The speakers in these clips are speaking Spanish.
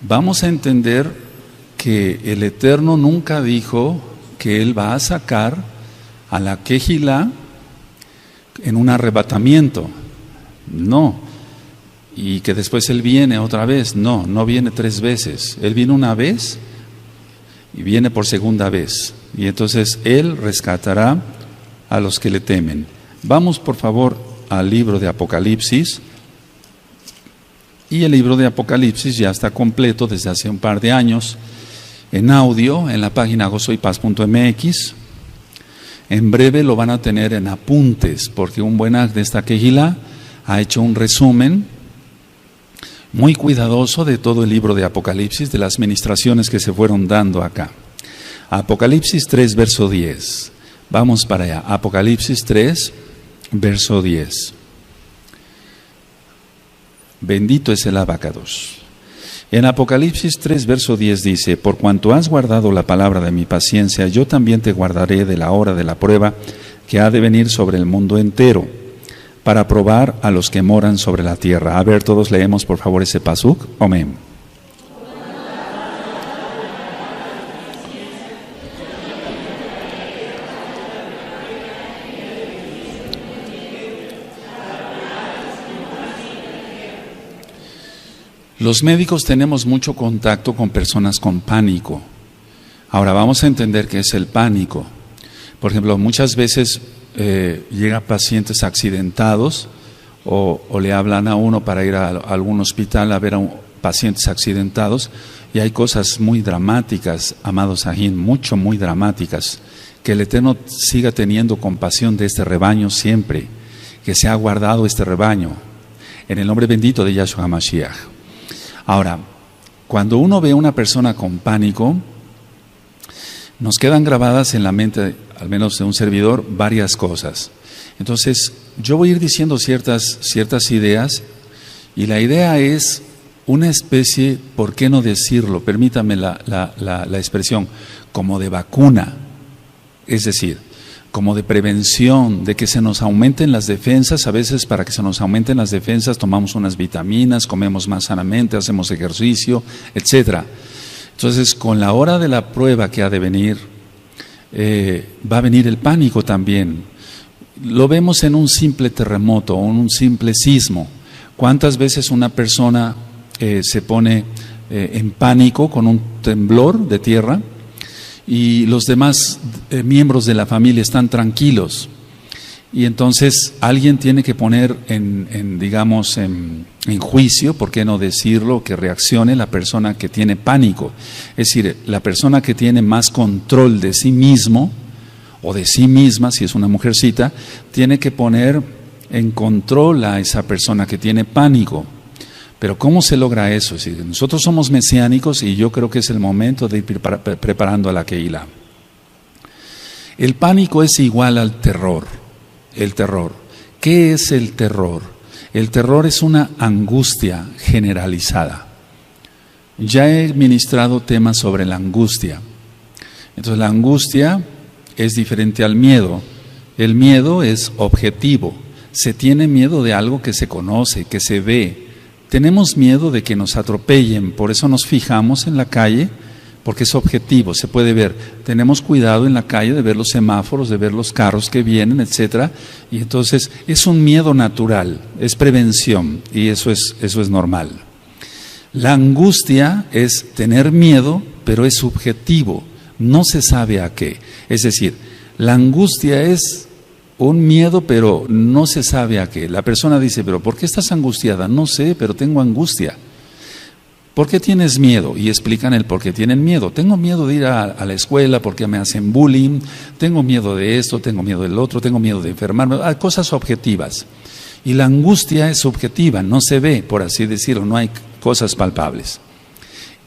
vamos a entender que el Eterno nunca dijo que Él va a sacar a la Kehilá en un arrebatamiento. No. Y que después Él viene otra vez. No, no viene 3 veces. Él viene una vez y viene por segunda vez. Y entonces Él rescatará a los que le temen. Vamos por favor al libro de Apocalipsis. Y el libro de Apocalipsis ya está completo desde hace un par de años en audio en la página gozoypaz.mx. En breve lo van a tener en apuntes, porque un buen de esta Kehilá ha hecho un resumen muy cuidadoso de todo el libro de Apocalipsis, de las ministraciones que se fueron dando acá. Apocalipsis 3, verso 10. Vamos para allá. Apocalipsis 3, verso 10. Bendito es el Abacados. En Apocalipsis 3, verso 10 dice: por cuanto has guardado la palabra de mi paciencia, yo también te guardaré de la hora de la prueba que ha de venir sobre el mundo entero, para probar a los que moran sobre la tierra. A ver, todos leemos por favor ese pasuk. Amén. Los médicos tenemos mucho contacto con personas con pánico. Ahora vamos a entender qué es el pánico. Por ejemplo, muchas veces llegan pacientes accidentados o le hablan a uno para ir a algún hospital a ver a pacientes accidentados, y hay cosas muy dramáticas, amados Sahin, muy dramáticas. Que el Eterno siga teniendo compasión de este rebaño siempre, que se ha guardado este rebaño, en el nombre bendito de Yahshua HaMashiach. Ahora, cuando uno ve a una persona con pánico, nos quedan grabadas en la mente, al menos de un servidor, varias cosas. Entonces, yo voy a ir diciendo ciertas ideas, y la idea es una especie, ¿por qué no decirlo? Permítame la expresión, como de vacuna, es decir, como de prevención, de que se nos aumenten las defensas. A veces para que se nos aumenten las defensas tomamos unas vitaminas, comemos más sanamente, hacemos ejercicio, etcétera. Entonces, con la hora de la prueba que ha de venir, va a venir el pánico también. Lo vemos en un simple terremoto o en un simple sismo. ¿Cuántas veces una persona se pone en pánico con un temblor de tierra y los demás miembros de la familia están tranquilos? Y entonces alguien tiene que poner en juicio, ¿por qué no decirlo?, que reaccione la persona que tiene pánico. Es decir, la persona que tiene más control de sí mismo o de sí misma, si es una mujercita, tiene que poner en control a esa persona que tiene pánico. Pero ¿cómo se logra eso? Es decir, nosotros somos mesiánicos y yo creo que es el momento de ir preparando a la Kehilá. El pánico es igual al terror. El terror. ¿Qué es el terror? El terror es una angustia generalizada. Ya he ministrado temas sobre la angustia. Entonces la angustia es diferente al miedo. El miedo es objetivo. Se tiene miedo de algo que se conoce, que se ve. Tenemos miedo de que nos atropellen, por eso nos fijamos en la calle, porque es objetivo, se puede ver. Tenemos cuidado en la calle de ver los semáforos, de ver los carros que vienen, etcétera. Y entonces es un miedo natural, es prevención, y eso es normal. La angustia es tener miedo, pero es subjetivo, no se sabe a qué. Es decir, la angustia es un miedo, pero no se sabe a qué. La persona dice, pero ¿por qué estás angustiada? No sé, pero tengo angustia. ¿Por qué tienes miedo? Y explican el por qué tienen miedo. Tengo miedo de ir a la escuela porque me hacen bullying, tengo miedo de esto, tengo miedo del otro, tengo miedo de enfermarme, cosas objetivas. Y la angustia es subjetiva, no se ve, por así decirlo, no hay cosas palpables.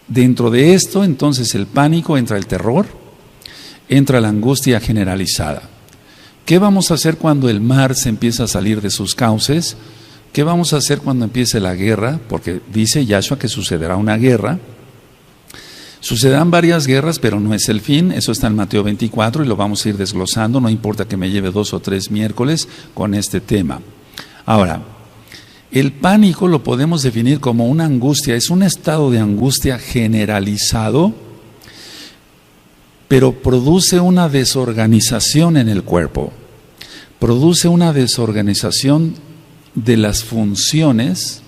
Dentro de esto, entonces, el pánico, entra el terror, entra la angustia generalizada. ¿Qué vamos a hacer cuando el mar se empieza a salir de sus cauces? ¿Qué vamos a hacer cuando empiece la guerra? Porque dice Yahshua que sucederá una guerra. Sucederán varias guerras, pero no es el fin. Eso está en Mateo 24 y lo vamos a ir desglosando. No importa que me lleve 2 o 3 miércoles con este tema. Ahora, El pánico lo podemos definir como una angustia, es un estado de angustia generalizado, pero produce una desorganización en el cuerpo, produce una desorganización de las funciones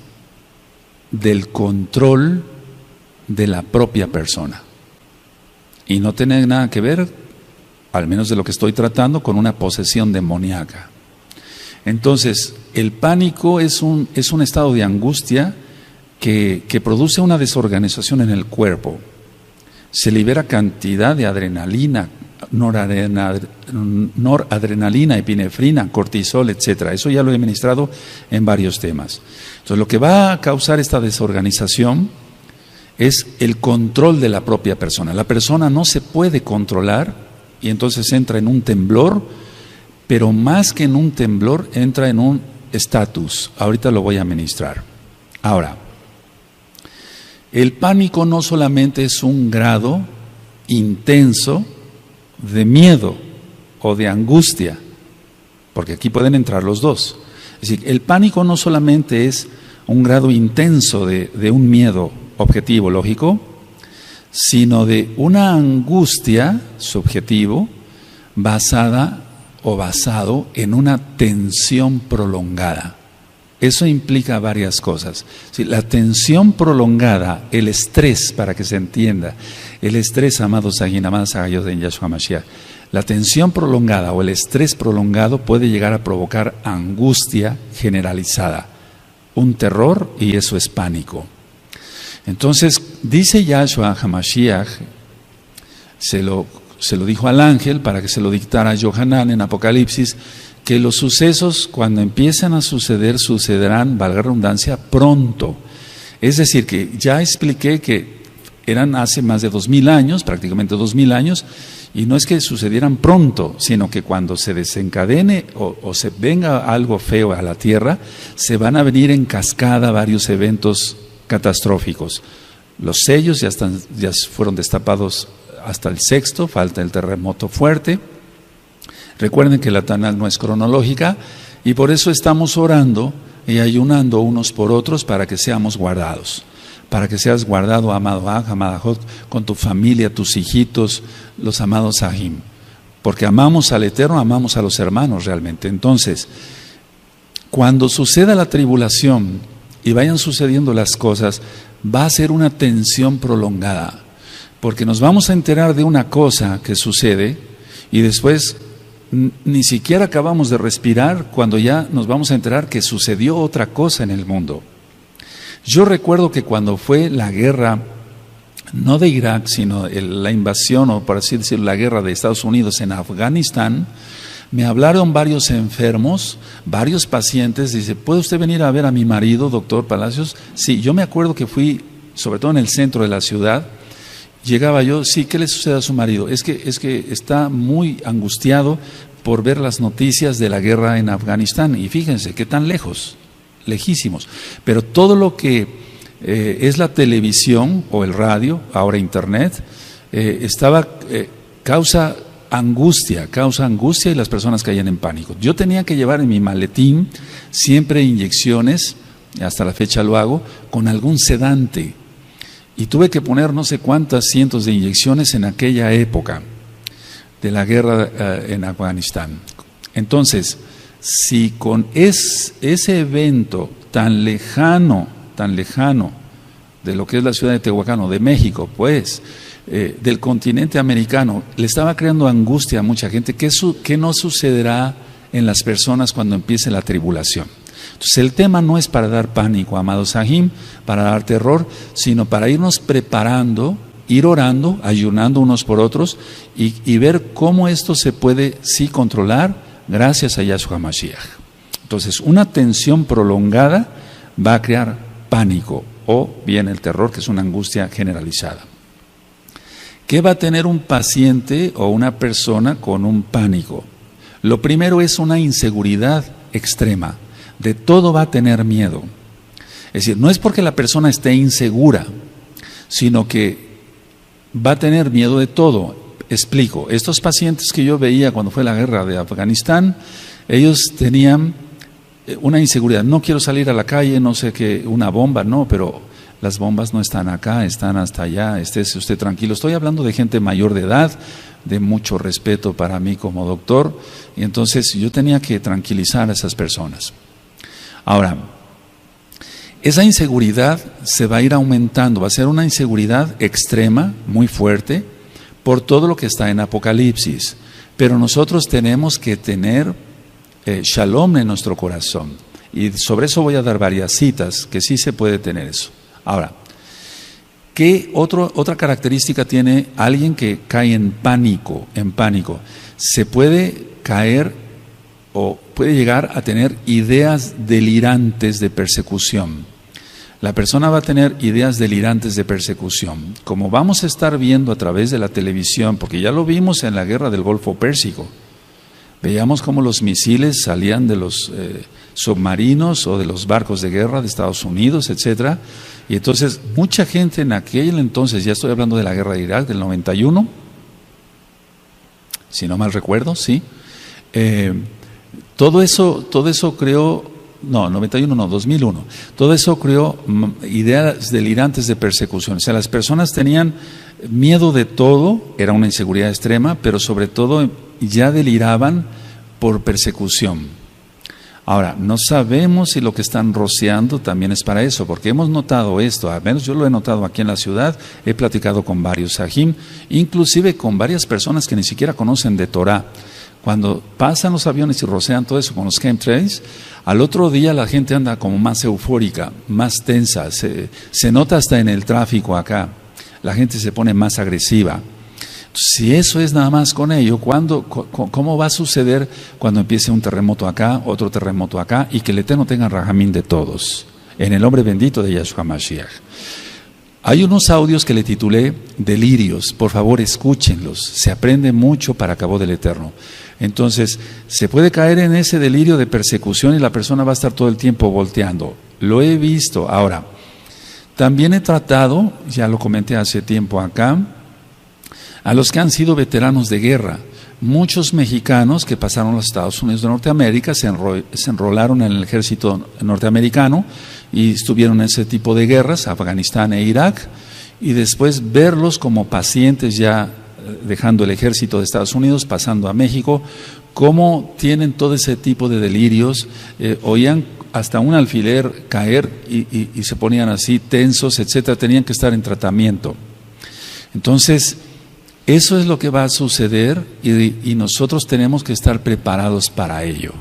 del control de la propia persona. Y no tiene nada que ver, al menos de lo que estoy tratando, con una posesión demoníaca. Entonces, el pánico es un estado de angustia que produce una desorganización en el cuerpo. Se libera cantidad de adrenalina, noradrenalina, epinefrina, cortisol, etc. Eso ya lo he ministrado en varios temas. Entonces, lo que va a causar esta desorganización es el control de la propia persona. La persona no se puede controlar y entonces entra en un temblor, pero más que en un temblor, entra en un estatus. Ahorita lo voy a ministrar. Ahora, el pánico no solamente es un grado intenso de miedo o de angustia, porque aquí pueden entrar los dos. Es decir, el pánico no solamente es un grado intenso de un miedo objetivo, lógico, sino de una angustia subjetivo basada o basado en una tensión prolongada. Eso implica varias cosas. La tensión prolongada, el estrés, para que se entienda, el estrés, amados Sahin, amadas Agayos en Yahshua Mashiach, la tensión prolongada o el estrés prolongado puede llegar a provocar angustia generalizada, un terror, y eso es pánico. Entonces, dice Yahshua HaMashiach, se lo dijo al ángel para que se lo dictara a Yohanan en Apocalipsis, que los sucesos cuando empiezan a suceder, sucederán, valga la redundancia, pronto. Es decir, que ya expliqué que eran hace más de 2000 años, prácticamente 2000 años, y no es que sucedieran pronto, sino que cuando se desencadene o se venga algo feo a la tierra, se van a venir en cascada varios eventos catastróficos. Los sellos ya fueron destapados hasta el sexto, falta el terremoto fuerte. Recuerden que la Tanakh no es cronológica y por eso estamos orando y ayunando unos por otros para que seamos guardados. Para que seas guardado, amado Aj, amada Jot, con tu familia, tus hijitos, los amados Sahim. Porque amamos al Eterno, amamos a los hermanos realmente. Entonces, cuando suceda la tribulación y vayan sucediendo las cosas, va a ser una tensión prolongada. Porque nos vamos a enterar de una cosa que sucede y después ni siquiera acabamos de respirar cuando ya nos vamos a enterar que sucedió otra cosa en el mundo. Yo recuerdo que cuando fue la guerra, no de Irak, sino la invasión, o por así decirlo, la guerra de Estados Unidos en Afganistán, me hablaron varios enfermos, varios pacientes. Dice, ¿puede usted venir a ver a mi marido, doctor Palacios? Sí, yo me acuerdo que fui, sobre todo en el centro de la ciudad. Llegaba yo, sí, ¿qué le sucede a su marido? Es que está muy angustiado por ver las noticias de la guerra en Afganistán. Y fíjense, qué tan lejos, lejísimos. Pero todo lo que es la televisión o el radio, ahora internet, causa angustia y las personas caían en pánico. Yo tenía que llevar en mi maletín siempre inyecciones, hasta la fecha lo hago, con algún sedante. Y tuve que poner no sé cuántas cientos de inyecciones en aquella época de la guerra en Afganistán. Entonces, si con ese evento tan lejano de lo que es la ciudad de Tehuacán o de México, pues, del continente americano, le estaba creando angustia a mucha gente, ¿qué no sucederá en las personas cuando empiece la tribulación? Entonces el tema no es para dar pánico, amados Sahim, para dar terror, sino para irnos preparando, ir orando, ayunando unos por otros y ver cómo esto se puede sí controlar gracias a Yahshua Mashiach. Entonces una tensión prolongada va a crear pánico o bien el terror, que es una angustia generalizada. ¿Qué va a tener un paciente o una persona con un pánico? Lo primero es una inseguridad extrema. De todo va a tener miedo. Es decir, no es porque la persona esté insegura, sino que va a tener miedo de todo. Explico, estos pacientes que yo veía cuando fue la guerra de Afganistán, ellos tenían una inseguridad. No quiero salir a la calle, no sé qué, una bomba, no, pero las bombas no están acá, están hasta allá, estése usted tranquilo. Estoy hablando de gente mayor de edad, de mucho respeto para mí como doctor, y entonces yo tenía que tranquilizar a esas personas. Ahora, esa inseguridad se va a ir aumentando, va a ser una inseguridad extrema, muy fuerte, por todo lo que está en Apocalipsis. Pero nosotros tenemos que tener shalom en nuestro corazón. Y sobre eso voy a dar varias citas, que sí se puede tener eso. Ahora, ¿qué otra característica tiene alguien que cae en pánico? En pánico. Se puede caer o puede llegar a tener ideas delirantes de persecución. La persona va a tener ideas delirantes de persecución. Como vamos a estar viendo a través de la televisión, porque ya lo vimos en la guerra del Golfo Pérsico, veíamos cómo los misiles salían de los submarinos o de los barcos de guerra de Estados Unidos, etcétera. Y entonces mucha gente en aquel entonces, ya estoy hablando de la guerra de Irak del 91, si no mal recuerdo, sí. Todo eso creó, no, 91 no, 2001. Todo eso creó ideas delirantes de persecución. O sea, las personas tenían miedo de todo, era una inseguridad extrema, pero sobre todo ya deliraban por persecución. Ahora, no sabemos si lo que están rociando también es para eso, porque hemos notado esto, al menos yo lo he notado aquí en la ciudad, he platicado con varios sahim, inclusive con varias personas que ni siquiera conocen de Torah. Cuando pasan los aviones y rocean todo eso con los chemtrails, al otro día la gente anda como más eufórica, más tensa, se nota hasta en el tráfico acá, la gente se pone más agresiva. Si eso es nada más con ello, ¿cómo va a suceder cuando empiece un terremoto acá, otro terremoto acá, y que el Eterno tenga rajamín de todos? En el nombre bendito de Yahshua Mashiach. Hay unos audios que le titulé Delirios, por favor escúchenlos, se aprende mucho para cabo del Eterno. Entonces, se puede caer en ese delirio de persecución y la persona va a estar todo el tiempo volteando. Lo he visto. Ahora, también he tratado, ya lo comenté hace tiempo acá, a los que han sido veteranos de guerra. Muchos mexicanos que pasaron a los Estados Unidos de Norteamérica se enrolaron en el ejército norteamericano y estuvieron en ese tipo de guerras, Afganistán e Irak, y después verlos como pacientes ya dejando el ejército de Estados Unidos, pasando a México, cómo tienen todo ese tipo de delirios, oían hasta un alfiler caer y se ponían así tensos, etcétera, tenían que estar en tratamiento. Entonces, eso es lo que va a suceder y nosotros tenemos que estar preparados para ello.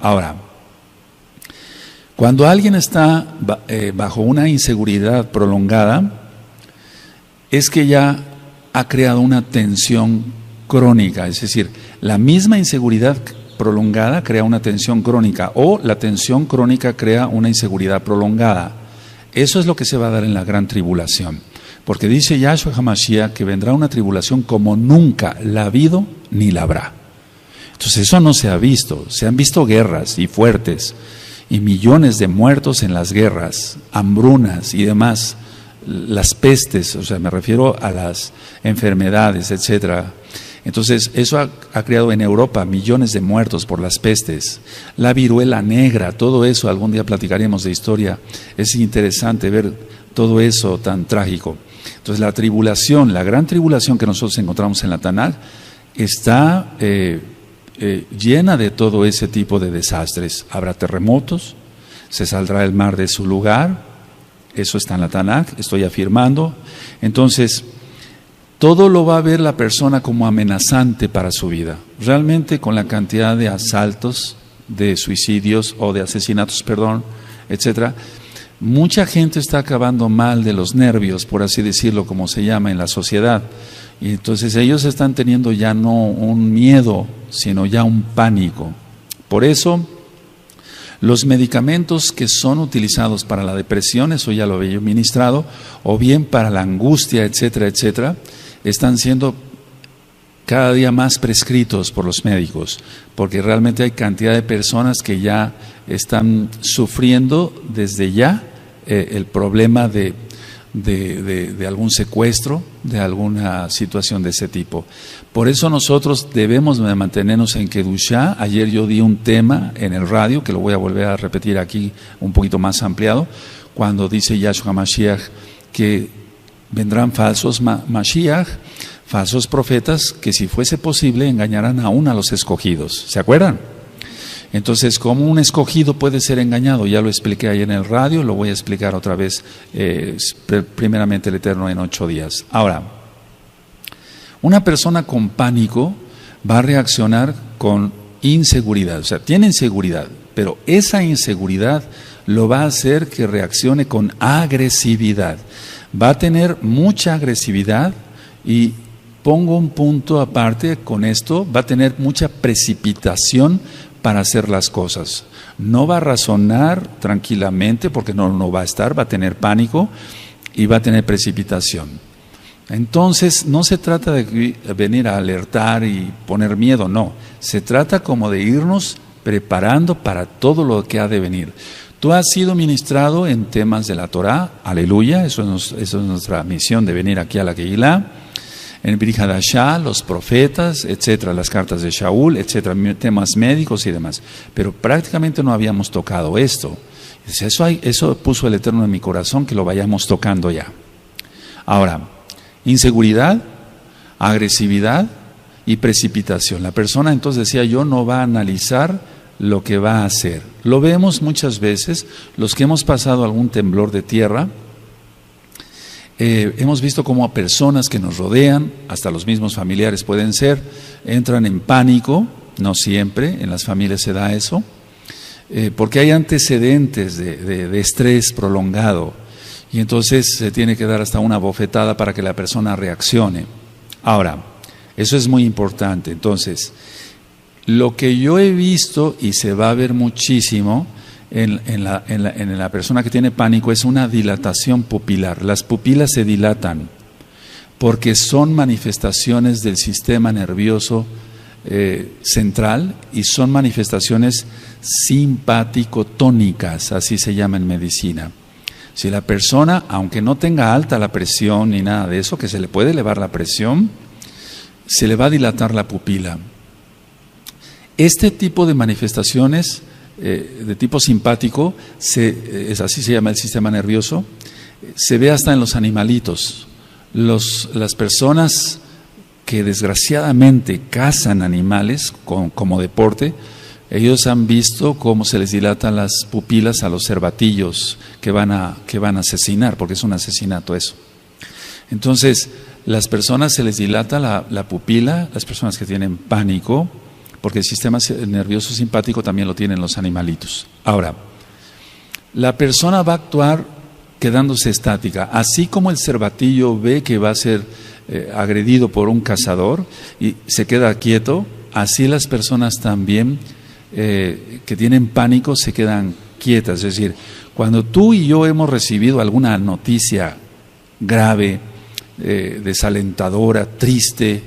Ahora, cuando alguien está bajo una inseguridad prolongada, es que ya ha creado una tensión crónica, es decir, la misma inseguridad prolongada crea una tensión crónica o la tensión crónica crea una inseguridad prolongada. Eso es lo que se va a dar en la gran tribulación. Porque dice Yahshua HaMashiach que vendrá una tribulación como nunca la ha habido ni la habrá. Entonces eso no se ha visto. Se han visto guerras y fuertes y millones de muertos en las guerras, hambrunas y demás, las pestes, o sea, me refiero a las enfermedades, etcétera. Entonces eso ha creado en Europa millones de muertos por las pestes, la viruela negra, todo eso, algún día platicaremos de historia. Es interesante ver todo eso tan trágico. Entonces la tribulación, la gran tribulación que nosotros encontramos en la Tanaj está llena de todo ese tipo de desastres. Habrá terremotos, se saldrá el mar de su lugar, eso está en la Tanaj, estoy afirmando. Entonces, todo lo va a ver la persona como amenazante para su vida. Realmente con la cantidad de asaltos, de suicidios o de asesinatos, etcétera, mucha gente está acabando mal de los nervios, por así decirlo, como se llama en la sociedad. Y entonces ellos están teniendo ya no un miedo, sino ya un pánico. Por eso, los medicamentos que son utilizados para la depresión, eso ya lo había ministrado, o bien para la angustia, etcétera, etcétera, están siendo cada día más prescritos por los médicos, porque realmente hay cantidad de personas que ya están sufriendo desde ya el problema de de algún secuestro, de alguna situación de ese tipo. Por eso nosotros debemos de mantenernos en Kedushá. Ayer yo di un tema en el radio, que lo voy a volver a repetir aquí un poquito más ampliado, cuando dice Yahshua Mashiach que vendrán falsos Mashiach, falsos profetas, que si fuese posible engañarán aún a los escogidos. ¿Se acuerdan? Entonces, ¿cómo un escogido puede ser engañado? Ya lo expliqué ahí en el radio, lo voy a explicar otra vez, primeramente el Eterno en 8 días. Ahora, una persona con pánico va a reaccionar con inseguridad, o sea, tiene inseguridad, pero esa inseguridad lo va a hacer que reaccione con agresividad. Va a tener mucha agresividad y pongo un punto aparte con esto, va a tener mucha precipitación para hacer las cosas. No va a razonar tranquilamente porque no va a estar, va a tener pánico y va a tener precipitación. Entonces, no se trata de venir a alertar y poner miedo, no. Se trata como de irnos preparando para todo lo que ha de venir. Tú has sido ministrado en temas de la Torah, aleluya, eso es nuestra misión de venir aquí a la Kehilá. En Brit Hadashah, los profetas, etcétera, las cartas de Shaul, etcétera, temas médicos y demás. Pero prácticamente no habíamos tocado esto. Eso puso el Eterno en mi corazón, que lo vayamos tocando ya. Ahora, inseguridad, agresividad y precipitación. La persona, entonces decía yo, no va a analizar lo que va a hacer. Lo vemos muchas veces, los que hemos pasado algún temblor de tierra, hemos visto cómo personas que nos rodean, hasta los mismos familiares pueden ser, entran en pánico, no siempre, en las familias se da eso, porque hay antecedentes de estrés prolongado, y entonces se tiene que dar hasta una bofetada para que la persona reaccione. Ahora, eso es muy importante. Entonces, lo que yo he visto, y se va a ver muchísimo, en la persona que tiene pánico es una dilatación pupilar. Las pupilas se dilatan porque son manifestaciones del sistema nervioso central y son manifestaciones simpático-tónicas, así se llama en medicina. Si la persona, aunque no tenga alta la presión ni nada de eso, que se le puede elevar la presión, se le va a dilatar la pupila. Este tipo de manifestaciones de tipo simpático, así se llama el sistema nervioso, se ve hasta en los animalitos. Las personas que desgraciadamente cazan animales como deporte, ellos han visto cómo se les dilatan las pupilas a los cervatillos que van a asesinar, porque es un asesinato eso. Entonces, las personas se les dilata la pupila, las personas que tienen pánico, porque el sistema nervioso simpático también lo tienen los animalitos. Ahora, la persona va a actuar quedándose estática, así como el cervatillo ve que va a ser agredido por un cazador y se queda quieto, así las personas también que tienen pánico se quedan quietas. Es decir, cuando tú y yo hemos recibido alguna noticia grave, desalentadora, triste,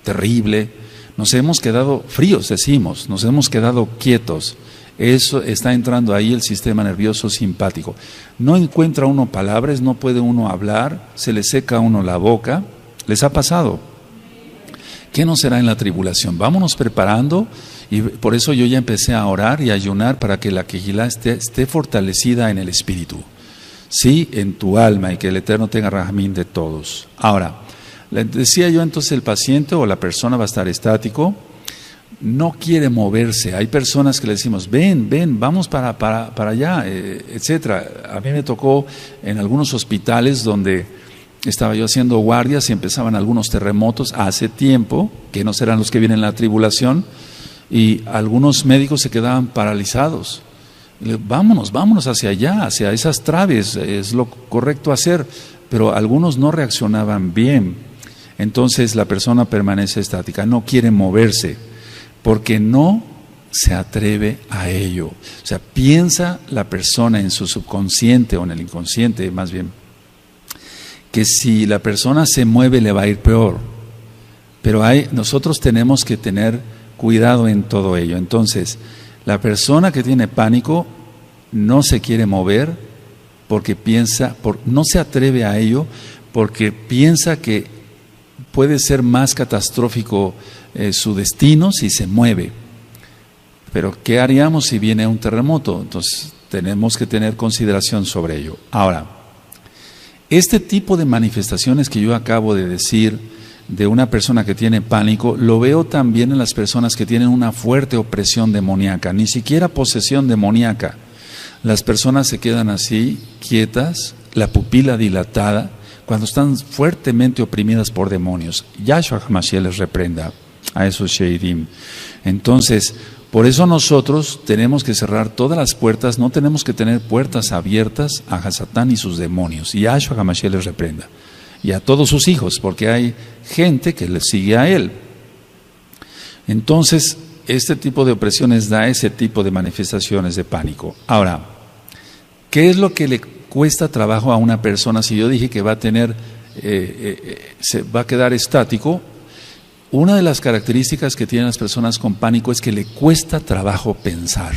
terrible, nos hemos quedado fríos, decimos, nos hemos quedado quietos. Eso está entrando ahí el sistema nervioso simpático. No encuentra uno palabras, no puede uno hablar, se le seca a uno la boca. ¿Les ha pasado? ¿Qué nos será en la tribulación? Vámonos preparando, y por eso yo ya empecé a orar y a ayunar para que la Kehilá esté fortalecida en el espíritu, sí, en tu alma, y que el Eterno tenga rajamín de todos. Ahora, le decía yo, entonces el paciente o la persona va a estar estático, no quiere moverse. Hay personas que le decimos, ven, vamos para allá, etcétera. A mí me tocó en algunos hospitales donde estaba yo haciendo guardias y empezaban algunos terremotos hace tiempo, que no serán los que vienen en la tribulación, y algunos médicos se quedaban paralizados. Vámonos hacia allá, hacia esas traves, es lo correcto hacer, pero algunos no reaccionaban bien. Entonces la persona permanece estática, no quiere moverse, porque no se atreve a ello. O sea, piensa la persona en su subconsciente o en el inconsciente más bien, que si la persona se mueve le va a ir peor. Pero nosotros tenemos que tener cuidado en todo ello. Entonces, la persona que tiene pánico no se quiere mover porque no se atreve a ello, porque piensa que puede ser más catastrófico su destino si se mueve. Pero ¿qué haríamos si viene un terremoto? Entonces tenemos que tener consideración sobre ello. Ahora, este tipo de manifestaciones que yo acabo de decir de una persona que tiene pánico, lo veo también en las personas que tienen una fuerte opresión demoníaca, ni siquiera posesión demoníaca. Las personas se quedan así, quietas, la pupila dilatada, cuando están fuertemente oprimidas por demonios. Yahshua HaMashiach les reprenda a esos Sheidim. Entonces, por eso nosotros tenemos que cerrar todas las puertas, no tenemos que tener puertas abiertas a Hasatán y sus demonios. Y Yahshua HaMashiach les reprenda. Y a todos sus hijos, porque hay gente que le sigue a él. Entonces, este tipo de opresiones da ese tipo de manifestaciones de pánico. Ahora, ¿qué es lo que le cuesta trabajo a una persona si yo dije que va a tener, se va a quedar estático? Una de las características que tienen las personas con pánico es que le cuesta trabajo pensar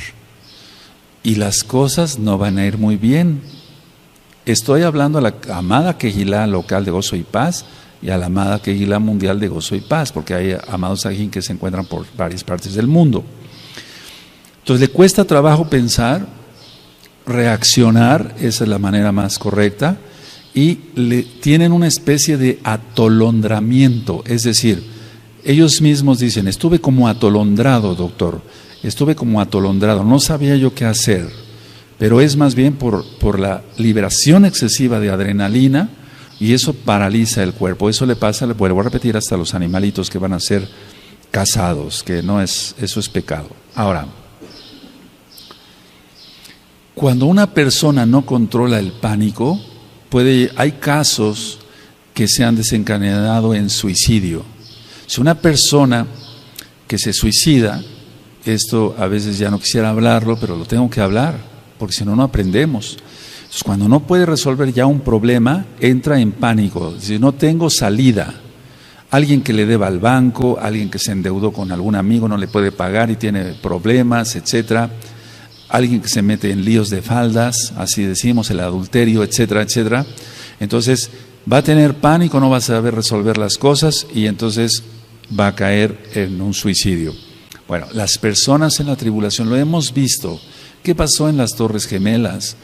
y las cosas no van a ir muy bien. Estoy hablando a la amada Kehilá local de Gozo y Paz y a la amada Kehilá mundial de Gozo y Paz, porque hay amados Ajín que se encuentran por varias partes del mundo. Entonces le cuesta trabajo pensar, reaccionar, esa es la manera más correcta, y tienen una especie de atolondramiento, es decir, ellos mismos dicen, estuve como atolondrado, doctor, estuve como atolondrado, no sabía yo qué hacer, pero es más bien por la liberación excesiva de adrenalina y eso paraliza el cuerpo. Eso le pasa, le vuelvo a repetir, hasta los animalitos que van a ser cazados, que no es, eso es pecado. Ahora, cuando una persona no controla el pánico, hay casos que se han desencadenado en suicidio. Si una persona que se suicida, esto a veces ya no quisiera hablarlo, pero lo tengo que hablar, porque si no, no aprendemos. Entonces, cuando no puede resolver ya un problema, entra en pánico. Si no tengo salida, alguien que le deba al banco, alguien que se endeudó con algún amigo, no le puede pagar y tiene problemas, etcétera. Alguien que se mete en líos de faldas, así decimos, el adulterio, etcétera, etcétera. Entonces, va a tener pánico, no va a saber resolver las cosas y entonces va a caer en un suicidio. Bueno, las personas en la tribulación, lo hemos visto. ¿Qué pasó en las Torres Gemelas?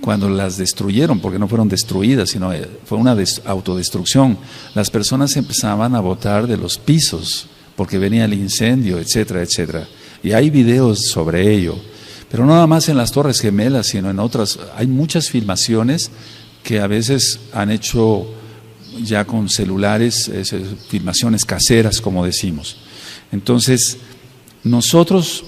Cuando las destruyeron, porque no fueron destruidas, sino fue una autodestrucción. Las personas empezaban a botar de los pisos, porque venía el incendio, etcétera, etcétera. Y hay videos sobre ello. Pero no nada más en las Torres Gemelas, sino en otras. Hay muchas filmaciones que a veces han hecho ya con celulares, filmaciones caseras, como decimos. Entonces, nosotros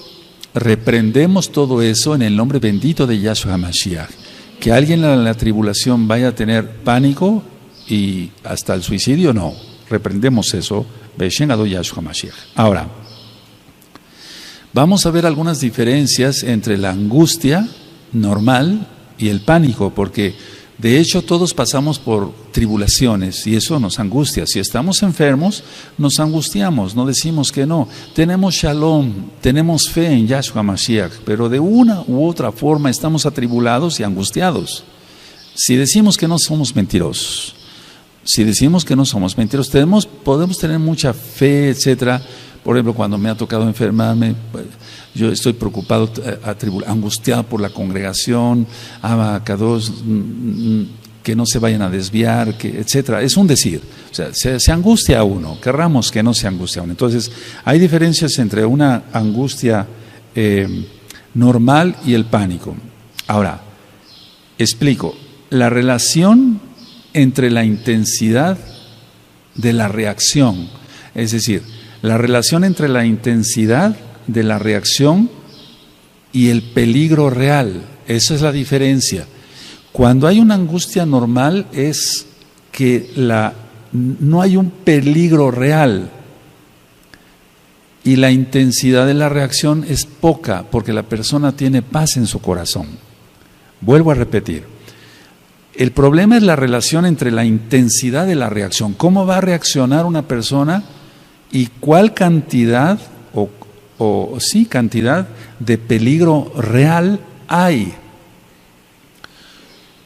reprendemos todo eso en el nombre bendito de Yahshua HaMashiach. Que alguien en la tribulación vaya a tener pánico y hasta el suicidio, no. Reprendemos eso, Beshen Ado Yahshua HaMashiach. Ahora, vamos a ver algunas diferencias entre la angustia normal y el pánico, porque de hecho todos pasamos por tribulaciones y eso nos angustia. Si estamos enfermos, nos angustiamos, no decimos que no. Tenemos shalom, tenemos fe en Yahshua Mashiach, pero de una u otra forma estamos atribulados y angustiados. Si decimos que no somos mentirosos, podemos tener mucha fe, etcétera. Por ejemplo, cuando me ha tocado enfermarme, yo estoy preocupado, angustiado por la congregación, Abacados, que no se vayan a desviar, etcétera. Es un decir, o sea, se angustia a uno, querramos que no se angustie a uno. Entonces, hay diferencias entre una angustia normal y el pánico. Ahora, explico, la relación entre la intensidad de la reacción, es decir, la relación entre la intensidad de la reacción y el peligro real, esa es la diferencia. Cuando hay una angustia normal es que no hay un peligro real y la intensidad de la reacción es poca porque la persona tiene paz en su corazón. Vuelvo a repetir, el problema es la relación entre la intensidad de la reacción, cómo va a reaccionar una persona y cuál cantidad cantidad de peligro real hay.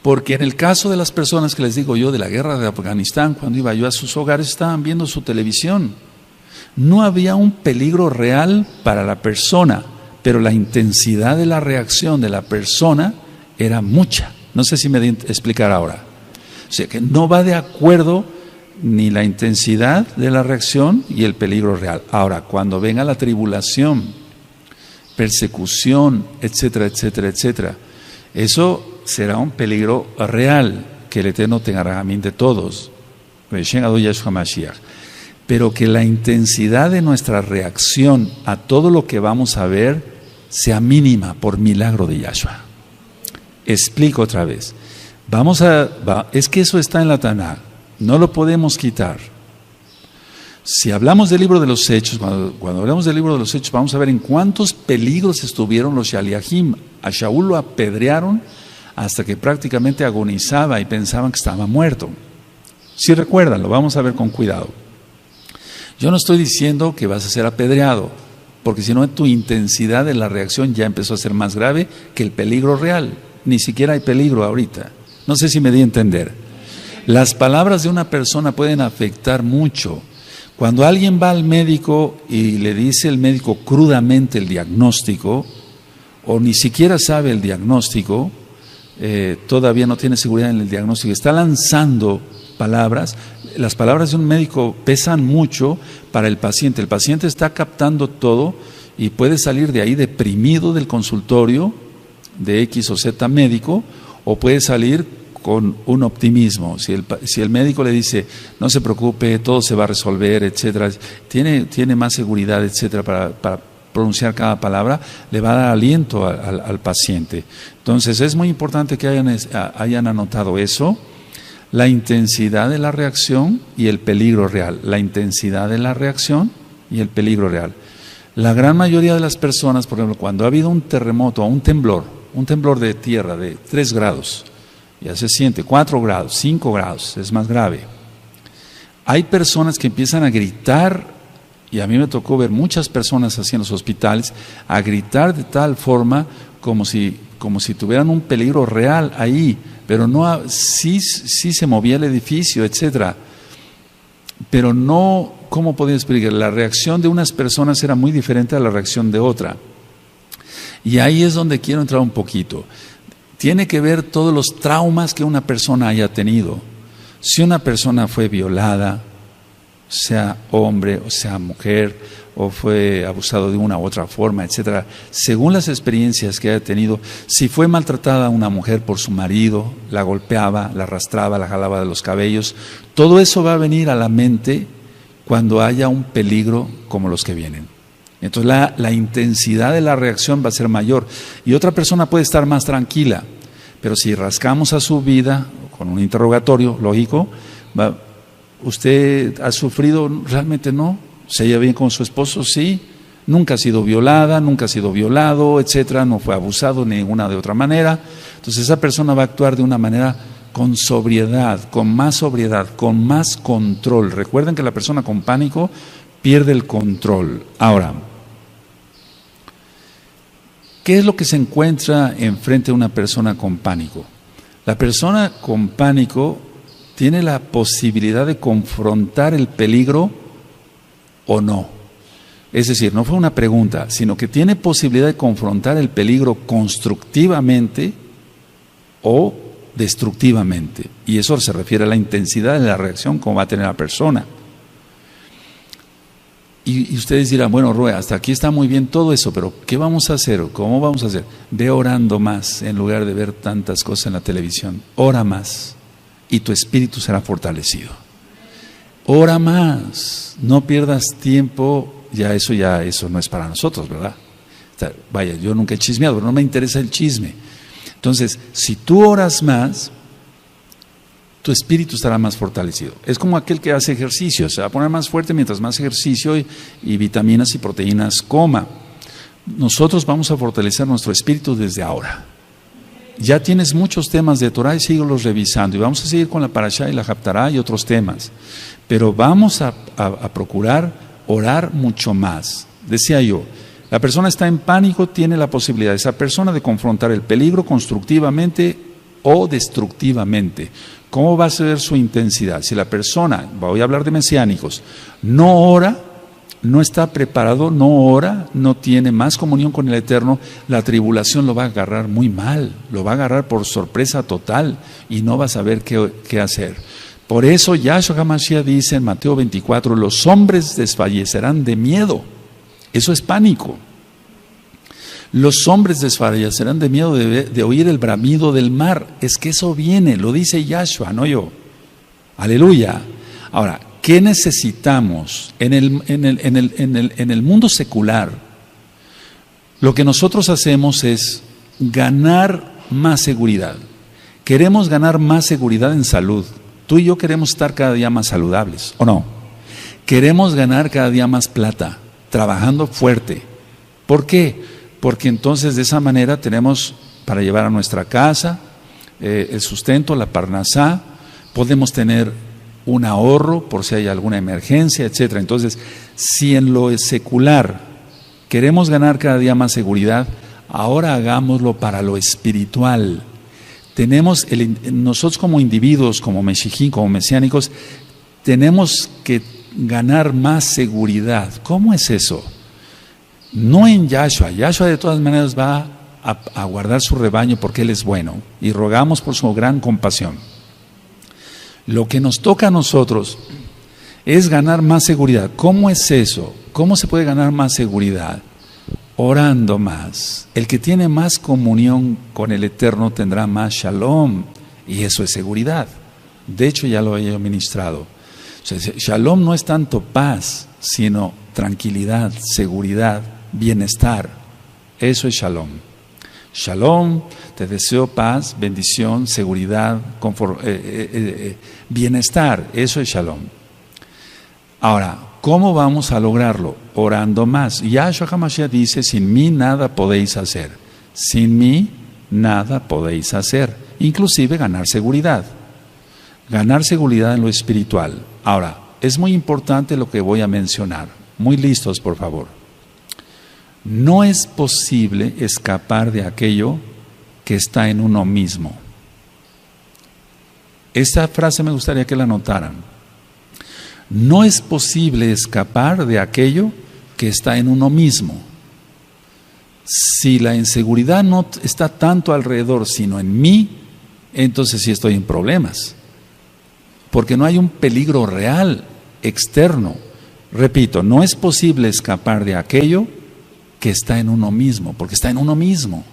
Porque en el caso de las personas que les digo yo de la guerra de Afganistán, cuando iba yo a sus hogares, estaban viendo su televisión. No había un peligro real para la persona, pero la intensidad de la reacción de la persona era mucha. No sé si me di a explicar ahora. O sea que no va de acuerdo ni la intensidad de la reacción y el peligro real. Ahora, cuando venga la tribulación, persecución, etcétera, etcétera, etcétera, eso será un peligro real que el Eterno tenga en mente todos. Pero que la intensidad de nuestra reacción a todo lo que vamos a ver sea mínima por milagro de Yahshua. Explico otra vez. Es que eso está en la Tanaj, no lo podemos quitar. Si hablamos del libro de los Hechos, cuando hablamos del libro de los Hechos, vamos a ver en cuántos peligros estuvieron los Shaliahim. A Shaul lo apedrearon hasta que prácticamente agonizaba y pensaban que estaba muerto. Si recuerdan, lo vamos a ver con cuidado. Yo no estoy diciendo que vas a ser apedreado, porque si no tu intensidad de la reacción ya empezó a ser más grave que el peligro real. Ni siquiera hay peligro ahorita. No sé si me di a entender. Las palabras de una persona pueden afectar mucho. Cuando alguien va al médico y le dice el médico crudamente el diagnóstico, o ni siquiera sabe el diagnóstico, todavía no tiene seguridad en el diagnóstico, está lanzando palabras. Las palabras de un médico pesan mucho para el paciente. El paciente está captando todo y puede salir de ahí deprimido del consultorio de X o Z médico, o puede salir con un optimismo. Si el médico le dice, no se preocupe, todo se va a resolver, etcétera, tiene más seguridad, etcétera, para pronunciar cada palabra, le va a dar aliento al paciente. Entonces es muy importante que hayan anotado eso. La intensidad de la reacción y el peligro real. La intensidad de la reacción y el peligro real. La gran mayoría de las personas, por ejemplo, cuando ha habido un terremoto o un temblor de tierra de 3 grados, ya se siente, 4 grados, 5 grados, es más grave. Hay personas que empiezan a gritar, y a mí me tocó ver muchas personas así en los hospitales, a gritar de tal forma como si tuvieran un peligro real ahí, pero no, sí se movía el edificio, etcétera. Pero no, ¿cómo podía explicar? La reacción de unas personas era muy diferente a la reacción de otra. Y ahí es donde quiero entrar un poquito. Tiene que ver todos los traumas que una persona haya tenido. Si una persona fue violada, sea hombre o sea mujer, o fue abusado de una u otra forma, etcétera, según las experiencias que haya tenido, si fue maltratada una mujer por su marido, la golpeaba, la arrastraba, la jalaba de los cabellos, todo eso va a venir a la mente cuando haya un peligro como los que vienen. Entonces la intensidad de la reacción va a ser mayor, y otra persona puede estar más tranquila, pero si rascamos a su vida con un interrogatorio lógico, ¿usted ha sufrido? Realmente no. ¿Se lleva bien con su esposo? Sí. Nunca ha sido violada, nunca ha sido violado, etcétera, no fue abusado de ninguna de otra manera. Entonces esa persona va a actuar de una manera con sobriedad, con más control. Recuerden que la persona con pánico pierde el control. Ahora, ¿qué es lo que se encuentra enfrente de una persona con pánico? La persona con pánico tiene la posibilidad de confrontar el peligro o no. Es decir, no fue una pregunta, sino que tiene posibilidad de confrontar el peligro constructivamente o destructivamente. Y eso se refiere a la intensidad de la reacción como va a tener la persona. Y ustedes dirán, bueno, Rue, hasta aquí está muy bien todo eso, pero ¿qué vamos a hacer? ¿Cómo vamos a hacer? Ve orando más en lugar de ver tantas cosas en la televisión. Ora más y tu espíritu será fortalecido. Ora más, no pierdas tiempo, ya eso no es para nosotros, ¿verdad? Vaya, yo nunca he chismeado, pero no me interesa el chisme. Entonces, si tú oras más, tu espíritu estará más fortalecido. Es como aquel que hace ejercicio, se va a poner más fuerte mientras más ejercicio y vitaminas y proteínas coma. Nosotros vamos a fortalecer nuestro espíritu desde ahora. Ya tienes muchos temas de Torah y síguelos revisando, y vamos a seguir con la Parashá y la Haftará y otros temas, pero vamos a procurar orar mucho más. Decía yo, la persona está en pánico, tiene la posibilidad esa persona de confrontar el peligro constructivamente o destructivamente. ¿Cómo va a ser su intensidad? Si la persona, voy a hablar de mesiánicos, no ora, no está preparado, no ora, no tiene más comunión con el Eterno, la tribulación lo va a agarrar muy mal, lo va a agarrar por sorpresa total y no va a saber qué hacer. Por eso Yahshua HaMashiach dice en Mateo 24, los hombres desfallecerán de miedo. Eso es pánico. Los hombres desfallecerán de miedo de oír el bramido del mar. Es que eso viene, lo dice Yahshua, no yo. Aleluya. Ahora, ¿qué necesitamos en el mundo secular? Lo que nosotros hacemos es ganar más seguridad. Queremos ganar más seguridad en salud. Tú y yo queremos estar cada día más saludables, ¿o no? Queremos ganar cada día más plata, trabajando fuerte. ¿Por qué? Porque entonces de esa manera tenemos para llevar a nuestra casa el sustento, la parnasá, podemos tener un ahorro por si hay alguna emergencia, etcétera. Entonces, si en lo secular queremos ganar cada día más seguridad, ahora hagámoslo para lo espiritual. Nosotros como individuos, como meshijín, como mesiánicos, tenemos que ganar más seguridad. ¿Cómo es eso? No en Yahshua. Yahshua de todas maneras va a guardar su rebaño porque Él es bueno y rogamos por su gran compasión. Lo que nos toca a nosotros es ganar más seguridad. ¿Cómo es eso? ¿Cómo se puede ganar más seguridad? Orando más. El que tiene más comunión con el Eterno tendrá más shalom, y eso es seguridad. De hecho, ya lo he ministrado. O sea, shalom no es tanto paz, sino tranquilidad, seguridad, bienestar. Eso es shalom. Shalom, te deseo paz, bendición, seguridad, bienestar. Eso es shalom. Ahora, ¿cómo vamos a lograrlo? Orando más. Yahshua HaMashiach dice, sin mí nada podéis hacer. Sin mí nada podéis hacer. Inclusive ganar seguridad. Ganar seguridad en lo espiritual. Ahora, es muy importante lo que voy a mencionar. Muy listos, por favor. No es posible escapar de aquello que está en uno mismo. Esta frase me gustaría que la notaran. No es posible escapar de aquello que está en uno mismo. Si la inseguridad no está tanto alrededor, sino en mí, entonces sí estoy en problemas. Porque no hay un peligro real, externo. Repito, no es posible escapar de aquello que está en uno mismo, porque está en uno mismo.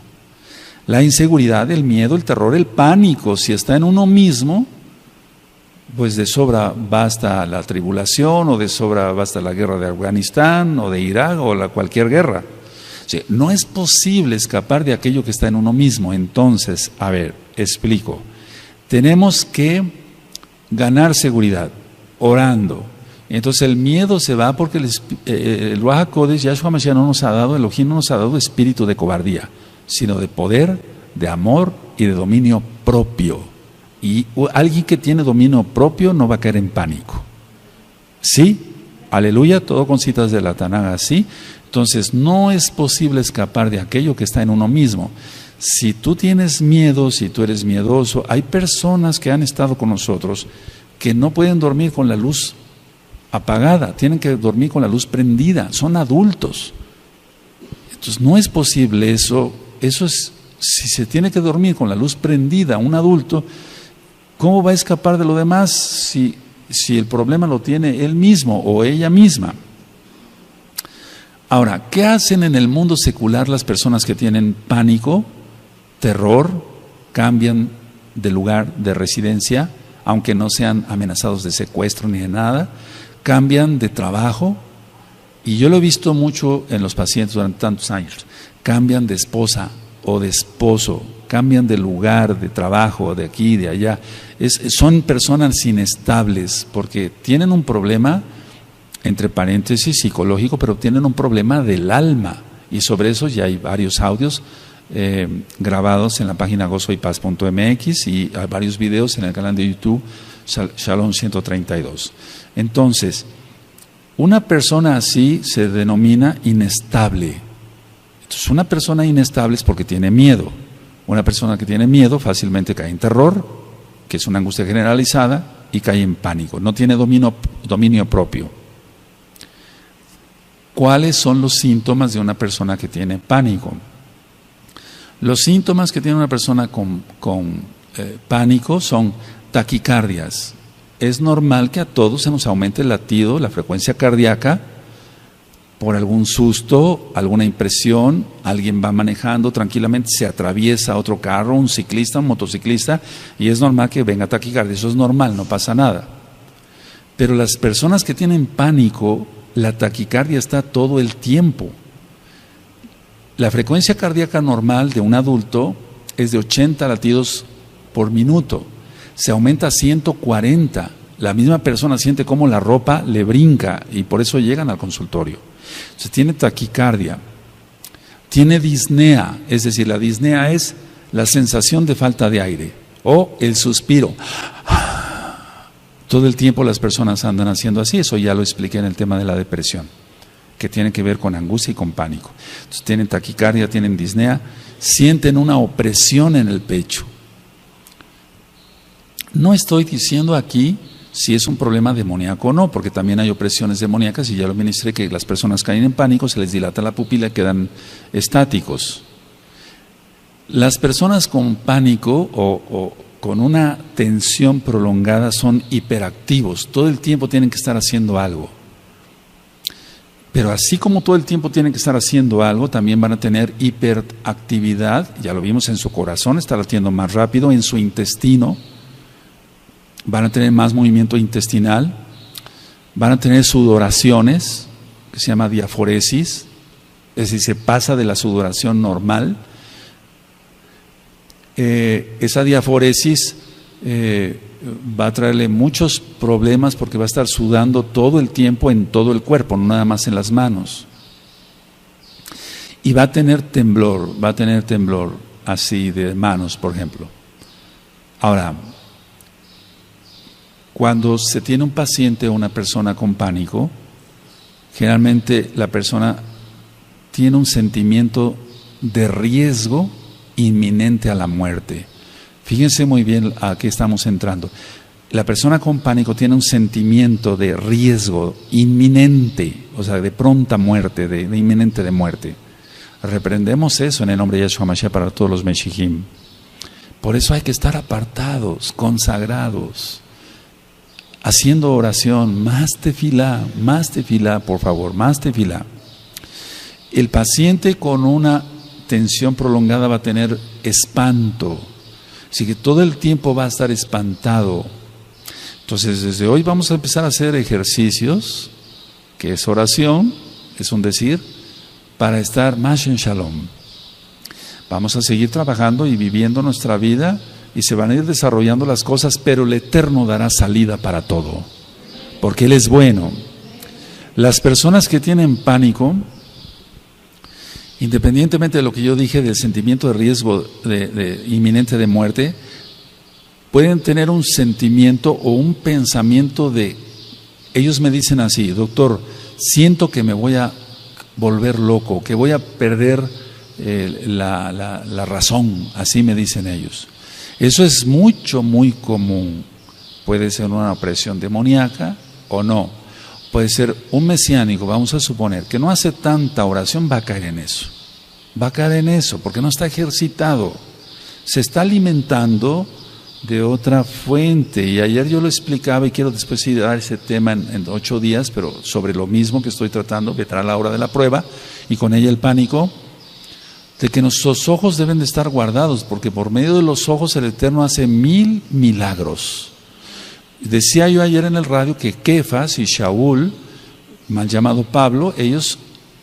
La inseguridad, el miedo, el terror, el pánico, si está en uno mismo, pues de sobra basta la tribulación, o de sobra basta la guerra de Afganistán, o de Irak, o cualquier guerra. Sí, no es posible escapar de aquello que está en uno mismo. Entonces, a ver, explico. Tenemos que ganar seguridad, orando. Entonces el miedo se va porque el Ruach HaKodesh, Yahshua HaMashiach no nos ha dado, Elohim no nos ha dado espíritu de cobardía, sino de poder, de amor y de dominio propio. Y alguien que tiene dominio propio no va a caer en pánico. ¿Sí? Aleluya, todo con citas de la Tanakh, ¿sí? Entonces no es posible escapar de aquello que está en uno mismo. Si tú tienes miedo, si tú eres miedoso, hay personas que han estado con nosotros que no pueden dormir con la luz apagada, tienen que dormir con la luz prendida, son adultos. Entonces no es posible eso es, si se tiene que dormir con la luz prendida un adulto, ¿cómo va a escapar de lo demás si el problema lo tiene él mismo o ella misma? Ahora, ¿qué hacen en el mundo secular las personas que tienen pánico, terror, cambian de lugar de residencia, aunque no sean amenazados de secuestro ni de nada? Cambian de trabajo, y yo lo he visto mucho en los pacientes durante tantos años. Cambian de esposa o de esposo, cambian de lugar, de trabajo, de aquí, de allá. Son personas inestables porque tienen un problema, entre paréntesis, psicológico, pero tienen un problema del alma. Y sobre eso ya hay varios audios grabados en la página gozoypaz.mx y hay varios videos en el canal de YouTube Shalom 132. Entonces, una persona así se denomina inestable. Entonces, una persona inestable es porque tiene miedo. Una persona que tiene miedo fácilmente cae en terror, que es una angustia generalizada, y cae en pánico. No tiene dominio propio. ¿Cuáles son los síntomas de una persona que tiene pánico? Los síntomas que tiene una persona con pánico son taquicardias. Es normal que a todos se nos aumente el latido, la frecuencia cardíaca, por algún susto, alguna impresión, alguien va manejando tranquilamente, se atraviesa otro carro, un ciclista, un motociclista, y es normal que venga taquicardia. Eso es normal, no pasa nada. Pero las personas que tienen pánico, la taquicardia está todo el tiempo. La frecuencia cardíaca normal de un adulto es de 80 latidos por minuto. Se aumenta a 140. La misma persona siente cómo la ropa le brinca y por eso llegan al consultorio. Entonces tiene taquicardia. Tiene disnea, es decir, la disnea es la sensación de falta de aire o el suspiro. Todo el tiempo las personas andan haciendo así, eso ya lo expliqué en el tema de la depresión, que tiene que ver con angustia y con pánico. Entonces tienen taquicardia, tienen disnea, sienten una opresión en el pecho. No estoy diciendo aquí si es un problema demoníaco o no, porque también hay opresiones demoníacas y ya lo ministré, que las personas caen en pánico, se les dilata la pupila y quedan estáticos. Las personas con pánico o con una tensión prolongada son hiperactivos, todo el tiempo tienen que estar haciendo algo. Pero así como todo el tiempo tienen que estar haciendo algo, también van a tener hiperactividad, ya lo vimos en su corazón, está latiendo más rápido, en su intestino, van a tener más movimiento intestinal, van a tener sudoraciones, que se llama diaforesis, es decir, se pasa de la sudoración normal. Esa diaforesis va a traerle muchos problemas porque va a estar sudando todo el tiempo en todo el cuerpo, no nada más en las manos. Y va a tener temblor así de manos, por ejemplo. Ahora, cuando se tiene un paciente o una persona con pánico, generalmente la persona tiene un sentimiento de riesgo inminente a la muerte. Fíjense muy bien a qué estamos entrando. La persona con pánico tiene un sentimiento de riesgo inminente, o sea, de pronta muerte, de inminente de muerte. Reprendemos eso en el nombre de Yahshua Mashiach para todos los Meshijim. Por eso hay que estar apartados, consagrados, haciendo oración, más tefilá, por favor, más tefilá. El paciente con una tensión prolongada va a tener espanto, así que todo el tiempo va a estar espantado. Entonces, desde hoy vamos a empezar a hacer ejercicios, que es oración, es un decir, para estar más en shalom. Vamos a seguir trabajando y viviendo nuestra vida, y se van a ir desarrollando las cosas, pero el Eterno dará salida para todo, porque Él es bueno. Las personas que tienen pánico, independientemente de lo que yo dije del sentimiento de riesgo de inminente de muerte, pueden tener un sentimiento o un pensamiento de, ellos me dicen así: doctor, siento que me voy a volver loco, que voy a perder la razón, así me dicen ellos. Eso es muy común. Puede ser una opresión demoníaca o no. Puede ser un mesiánico, vamos a suponer, que no hace tanta oración, va a caer en eso. Va a caer en eso, porque no está ejercitado. Se está alimentando de otra fuente. Y ayer yo lo explicaba, y quiero después ir a dar ese tema en 8 días, pero sobre lo mismo que estoy tratando, vendrá la hora de la prueba, y con ella el pánico, de que nuestros ojos deben de estar guardados, porque por medio de los ojos el Eterno hace 1000 milagros. Decía yo ayer en el radio que Kefas y Shaul, mal llamado Pablo, ellos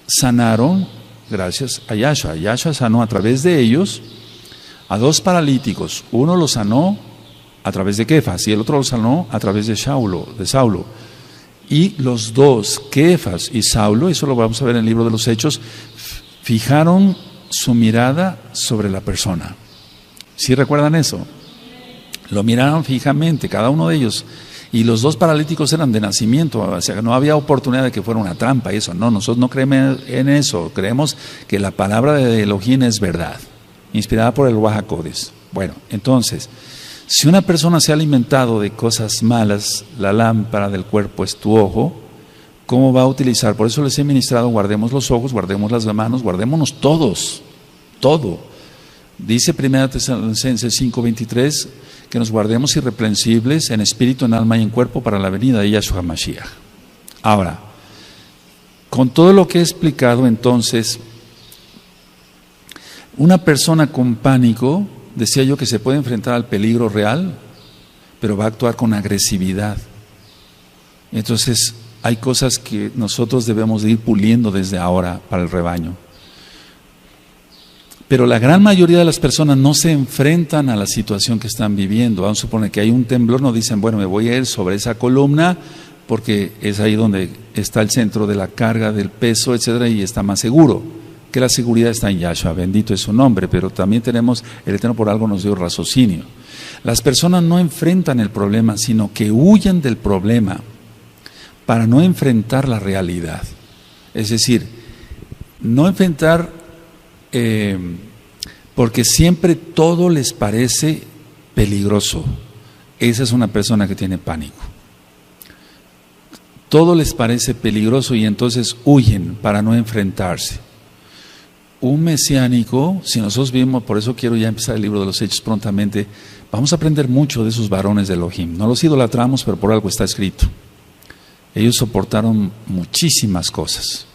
sanaron gracias a Yahshua. Yahshua sanó a través de ellos a 2 paralíticos. Uno lo sanó a través de Kefas y el otro lo sanó a través de Saulo. Y los dos, Kefas y Saulo, eso lo vamos a ver en el libro de los Hechos, fijaron su mirada sobre la persona. ¿Sí recuerdan eso? Lo miraron fijamente, cada uno de ellos. Y los 2 paralíticos eran de nacimiento, o sea, no había oportunidad de que fuera una trampa, eso. No, nosotros no creemos en eso, creemos que la palabra de Elohim es verdad. inspirada por el Ruach HaKodesh. Bueno, entonces, si una persona se ha alimentado de cosas malas, la lámpara del cuerpo es tu ojo, ¿cómo va a utilizar? Por eso les he ministrado, guardemos los ojos, guardemos las manos, guardémonos todos, todo. Dice 1 Tesalonicenses 5:23 que nos guardemos irreprensibles en espíritu, en alma y en cuerpo para la venida de Yahshua Mashiach. Ahora, con todo lo que he explicado, entonces, una persona con pánico, decía yo que se puede enfrentar al peligro real, pero va a actuar con agresividad. Entonces, hay cosas que nosotros debemos de ir puliendo desde ahora para el rebaño. Pero la gran mayoría de las personas no se enfrentan a la situación que están viviendo. Vamos a suponer que hay un temblor, no dicen, bueno, me voy a ir sobre esa columna porque es ahí donde está el centro de la carga, del peso, etcétera, y está más seguro. Que la seguridad está en Yahshua, bendito es su nombre, pero también tenemos, el Eterno por algo nos dio raciocinio. Las personas no enfrentan el problema, sino que huyen del problema para no enfrentar la realidad. Es decir, no enfrentar porque siempre todo les parece peligroso. Esa es una persona que tiene pánico. Todo les parece peligroso y entonces huyen para no enfrentarse. Un mesiánico, si nosotros vivimos, por eso quiero ya empezar el libro de los Hechos prontamente, vamos a aprender mucho de esos varones de Elohim. No los idolatramos, pero por algo está escrito. Ellos soportaron muchísimas cosas.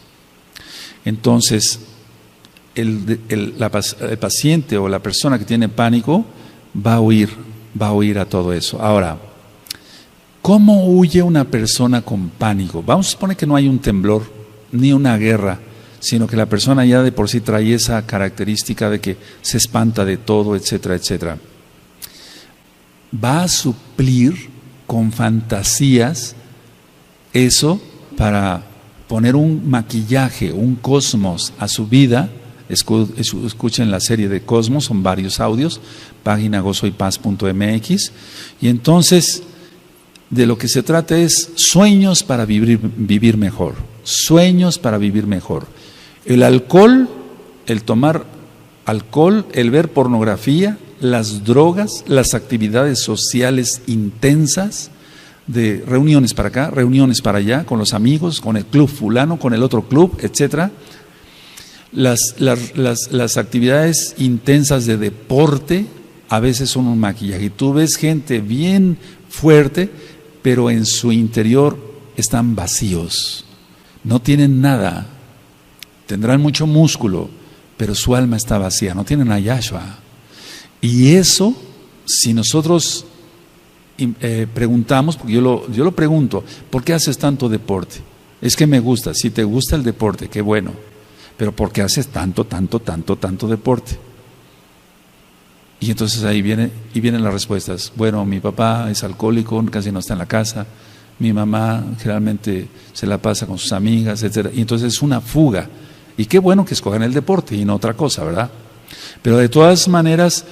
Entonces, el paciente o la persona que tiene pánico va a huir a todo eso. Ahora, ¿cómo huye una persona con pánico? Vamos a suponer que no hay un temblor ni una guerra, sino que la persona ya de por sí trae esa característica de que se espanta de todo, etcétera, etcétera. Va a suplir con fantasías eso para poner un maquillaje, un cosmos a su vida. Escuchen la serie de Cosmos, son varios audios, página gozoypaz.mx, y entonces de lo que se trata es sueños para vivir mejor, sueños para vivir mejor. El alcohol, el tomar alcohol, el ver pornografía, las drogas, las actividades sociales intensas, de reuniones para acá, reuniones para allá, con los amigos, con el club fulano, con el otro club, etcétera. Las actividades intensas de deporte a veces son un maquillaje. Tú ves gente bien fuerte, pero en su interior están vacíos, no tienen nada, tendrán mucho músculo, pero su alma está vacía, no tienen a Yahshua. Y eso, si nosotros preguntamos, porque yo lo pregunto, ¿por qué haces tanto deporte? Es que me gusta. Si te gusta el deporte, qué bueno, pero ¿por qué haces tanto deporte? Y entonces ahí vienen las respuestas. Bueno, mi papá es alcohólico, casi no está en la casa, mi mamá generalmente se la pasa con sus amigas, etcétera. Y entonces es una fuga. Y qué bueno que escojan el deporte y no otra cosa, ¿verdad? Pero de todas maneras,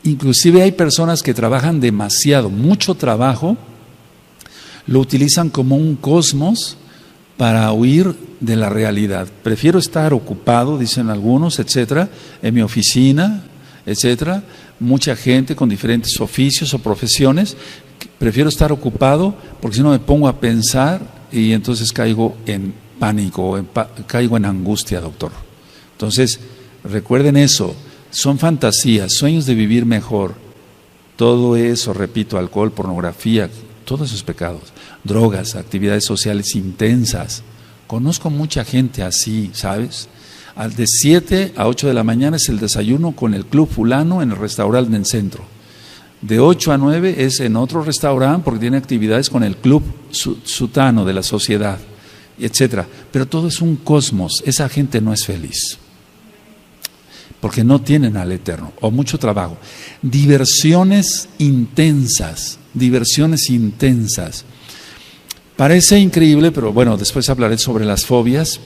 inclusive hay personas que trabajan demasiado, mucho trabajo, lo utilizan como un cosmos para huir de la realidad. Prefiero estar ocupado, dicen algunos, etcétera, en mi oficina, etcétera, mucha gente con diferentes oficios o profesiones, prefiero estar ocupado porque si no me pongo a pensar y entonces caigo en pánico, caigo en angustia, doctor. Entonces, recuerden eso, son fantasías, sueños de vivir mejor. Todo eso, repito, alcohol, pornografía, todos esos pecados, drogas, actividades sociales intensas. Conozco mucha gente así, ¿sabes? De 7 a 8 de la mañana es el desayuno con el club fulano en el restaurante del centro. De 8 a 9 es en otro restaurante porque tiene actividades con el club sutano de la sociedad, etcétera. Pero todo es un cosmos, esa gente no es feliz. Porque no tienen al Eterno, o mucho trabajo. Diversiones intensas. Parece increíble, pero bueno, después hablaré sobre las fobias.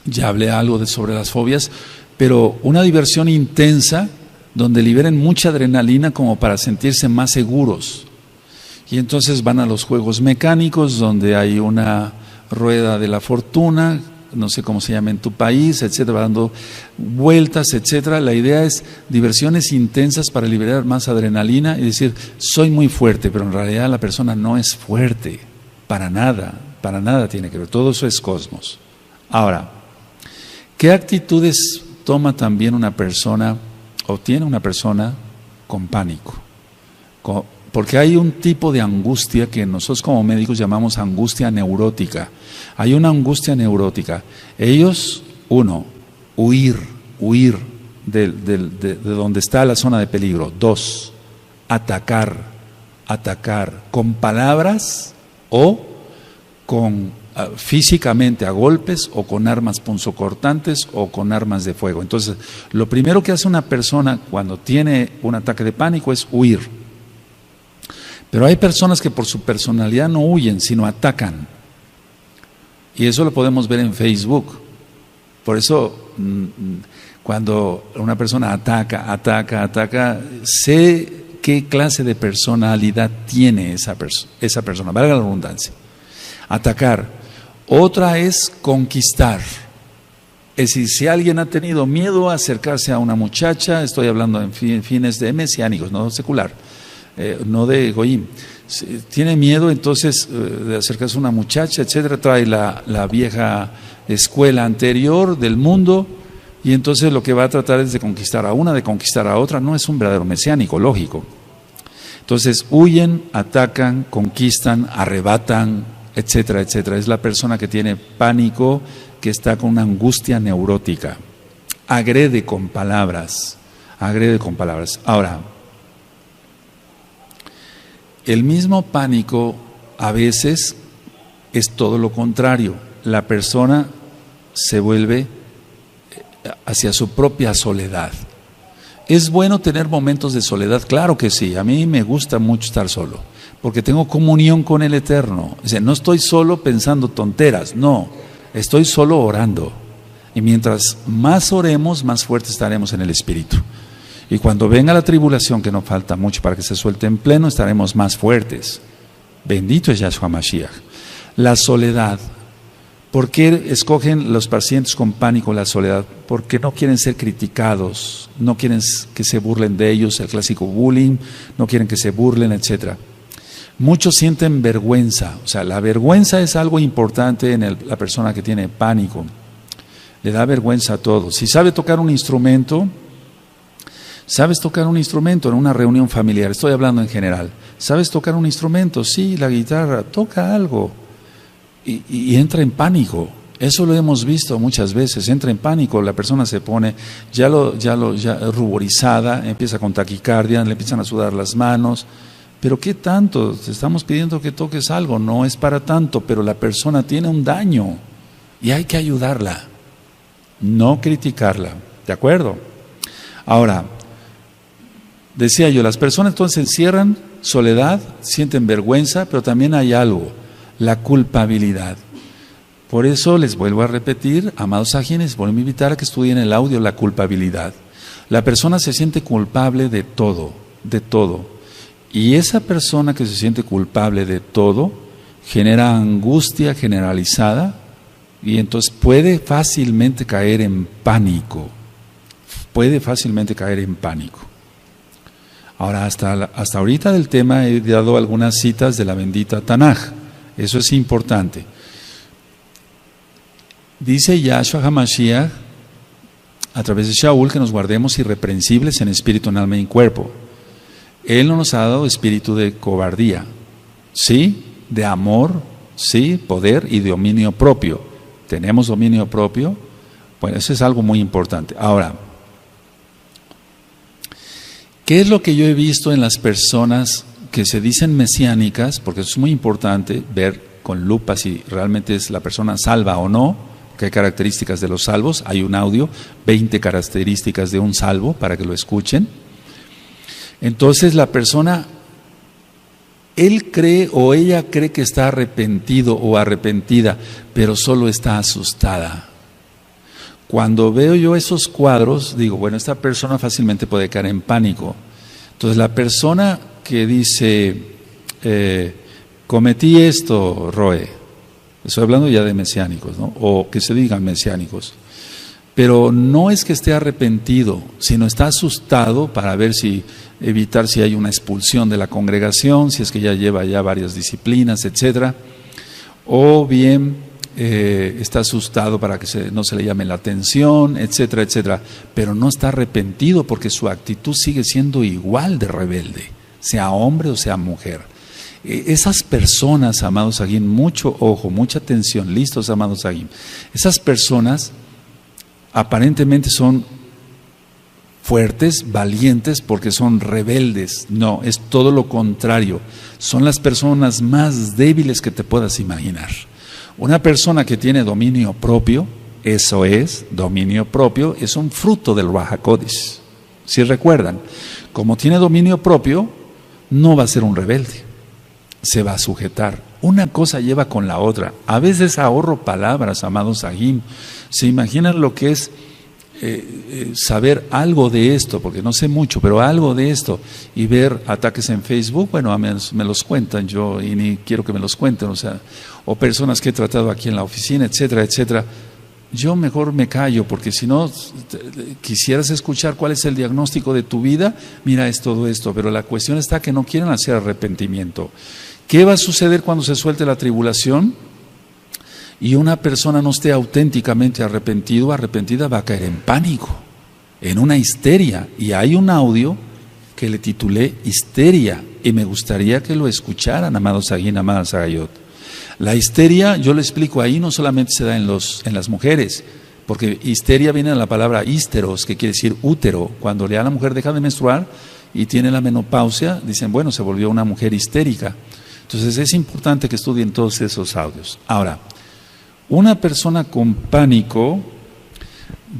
Ya hablé algo sobre las fobias, pero una diversión intensa donde liberen mucha adrenalina como para sentirse más seguros. Y entonces van a los juegos mecánicos donde hay una rueda de la fortuna no sé cómo se llama en tu país, etcétera, dando vueltas, etcétera. La idea es diversiones intensas para liberar más adrenalina y decir, soy muy fuerte, pero en realidad la persona no es fuerte, para nada tiene que ver, todo eso es cosmos. Ahora, ¿qué actitudes toma también una persona o tiene una persona con pánico? Porque hay un tipo de angustia que nosotros como médicos llamamos angustia neurótica. Hay una angustia neurótica. Ellos, uno, huir de donde está la zona de peligro. Dos, atacar con palabras o físicamente a golpes o con armas punzocortantes o con armas de fuego. Entonces, lo primero que hace una persona cuando tiene un ataque de pánico es huir. Pero hay personas que por su personalidad no huyen, sino atacan. Y eso lo podemos ver en Facebook. Por eso, cuando una persona ataca, sé qué clase de personalidad tiene esa persona, valga la redundancia. Atacar. Otra es conquistar. Es decir, si alguien ha tenido miedo a acercarse a una muchacha, estoy hablando en fines de mesiánicos, no secular, no de Goyim, tiene miedo entonces de acercarse a una muchacha, etcétera, trae la vieja escuela anterior del mundo y entonces lo que va a tratar es de conquistar a una, de conquistar a otra. No es un verdadero mesiánico, lógico. Entonces huyen, atacan, conquistan, arrebatan, etcétera, etcétera. Es la persona que tiene pánico, que está con una angustia neurótica. Agrede con palabras. Ahora, el mismo pánico a veces es todo lo contrario. La persona se vuelve hacia su propia soledad. ¿Es bueno tener momentos de soledad? Claro que sí. A mí me gusta mucho estar solo, porque tengo comunión con el Eterno. O sea, no estoy solo pensando tonteras, no. Estoy solo orando. Y mientras más oremos, más fuertes estaremos en el Espíritu. Y cuando venga la tribulación, que no falta mucho para que se suelte en pleno, estaremos más fuertes. Bendito es Yahshua Mashiach. La soledad. ¿Por qué escogen los pacientes con pánico la soledad? Porque no quieren ser criticados, no quieren que se burlen de ellos, el clásico bullying, no quieren que se burlen, etc. Muchos sienten vergüenza. O sea, la vergüenza es algo importante en la persona que tiene pánico. Le da vergüenza a todo. Si sabe tocar un instrumento, ¿sabes tocar un instrumento en una reunión familiar? Estoy hablando en general. ¿Sabes tocar un instrumento? Sí, la guitarra, toca algo. Y entra en pánico. Eso lo hemos visto muchas veces. Entra en pánico, la persona se pone ya ruborizada, empieza con taquicardia, le empiezan a sudar las manos. Pero ¿qué tanto? Te estamos pidiendo que toques algo, no es para tanto, pero la persona tiene un daño y hay que ayudarla, no criticarla. ¿De acuerdo? Ahora, decía yo, las personas entonces se encierran, soledad, sienten vergüenza, pero también hay algo, la culpabilidad. Por eso les vuelvo a repetir, amados ajines, vuelvo a invitar a que estudien el audio, la culpabilidad. La persona se siente culpable de todo, de todo. Y esa persona que se siente culpable de todo genera angustia generalizada y entonces puede fácilmente caer en pánico. Ahora, hasta ahorita del tema he dado algunas citas de la bendita Tanaj. Eso es importante. Dice Yahshua HaMashiach a través de Shaul que nos guardemos irreprensibles en espíritu, en alma y en cuerpo. Él no nos ha dado espíritu de cobardía, sí, de amor, sí, poder y de dominio propio. ¿Tenemos dominio propio? Bueno, eso es algo muy importante. Ahora, ¿qué es lo que yo he visto en las personas que se dicen mesiánicas? Porque eso es muy importante, ver con lupa si realmente es la persona salva o no, que hay características de los salvos. Hay un audio, 20 características de un salvo, para que lo escuchen. Entonces la persona, él cree o ella cree que está arrepentido o arrepentida, pero solo está asustada. Cuando veo yo esos cuadros, digo, bueno, esta persona fácilmente puede caer en pánico. Entonces la persona que dice, cometí esto, Roe, Estoy hablando ya de mesiánicos, ¿no? O que se digan mesiánicos. Pero no es que esté arrepentido, sino está asustado para ver evitar si hay una expulsión de la congregación, si es que ya lleva ya varias disciplinas, etcétera. O bien está asustado para que no se le llame la atención, etcétera, etcétera. Pero no está arrepentido porque su actitud sigue siendo igual de rebelde, sea hombre o sea mujer. Esas personas, amados Aguín, mucho ojo, mucha atención, listos, amados Aguín. Esas personas aparentemente son fuertes, valientes, porque son rebeldes. No, es todo lo contrario. Son las personas más débiles que te puedas imaginar. Una persona que tiene dominio propio, eso es, dominio propio, es un fruto del Ruach HaKodesh. Si recuerdan, como tiene dominio propio, no va a ser un rebelde. Se va a sujetar. Una cosa lleva con la otra. A veces ahorro palabras, amados Aguim. ¿Se imaginan lo que es saber algo de esto? Porque no sé mucho, pero algo de esto. Y ver ataques en Facebook, bueno, me los cuentan yo y ni quiero que me los cuenten. O personas que he tratado aquí en la oficina, etcétera, etcétera. Yo mejor me callo, porque si no quisieras escuchar cuál es el diagnóstico de tu vida, mira, es todo esto. Pero la cuestión está que no quieren hacer arrepentimiento. ¿Qué va a suceder cuando se suelte la tribulación? Y una persona no esté auténticamente arrepentida, va a caer en pánico, en una histeria. Y hay un audio que le titulé Histeria, y me gustaría que lo escucharan, amados Aguín, amadas Agayot. La histeria, yo lo explico ahí, no solamente se da en las mujeres, porque histeria viene de la palabra hísteros, que quiere decir útero. Cuando ya la mujer deja de menstruar y tiene la menopausia, dicen, bueno, se volvió una mujer histérica. Entonces es importante que estudien todos esos audios. Ahora, una persona con pánico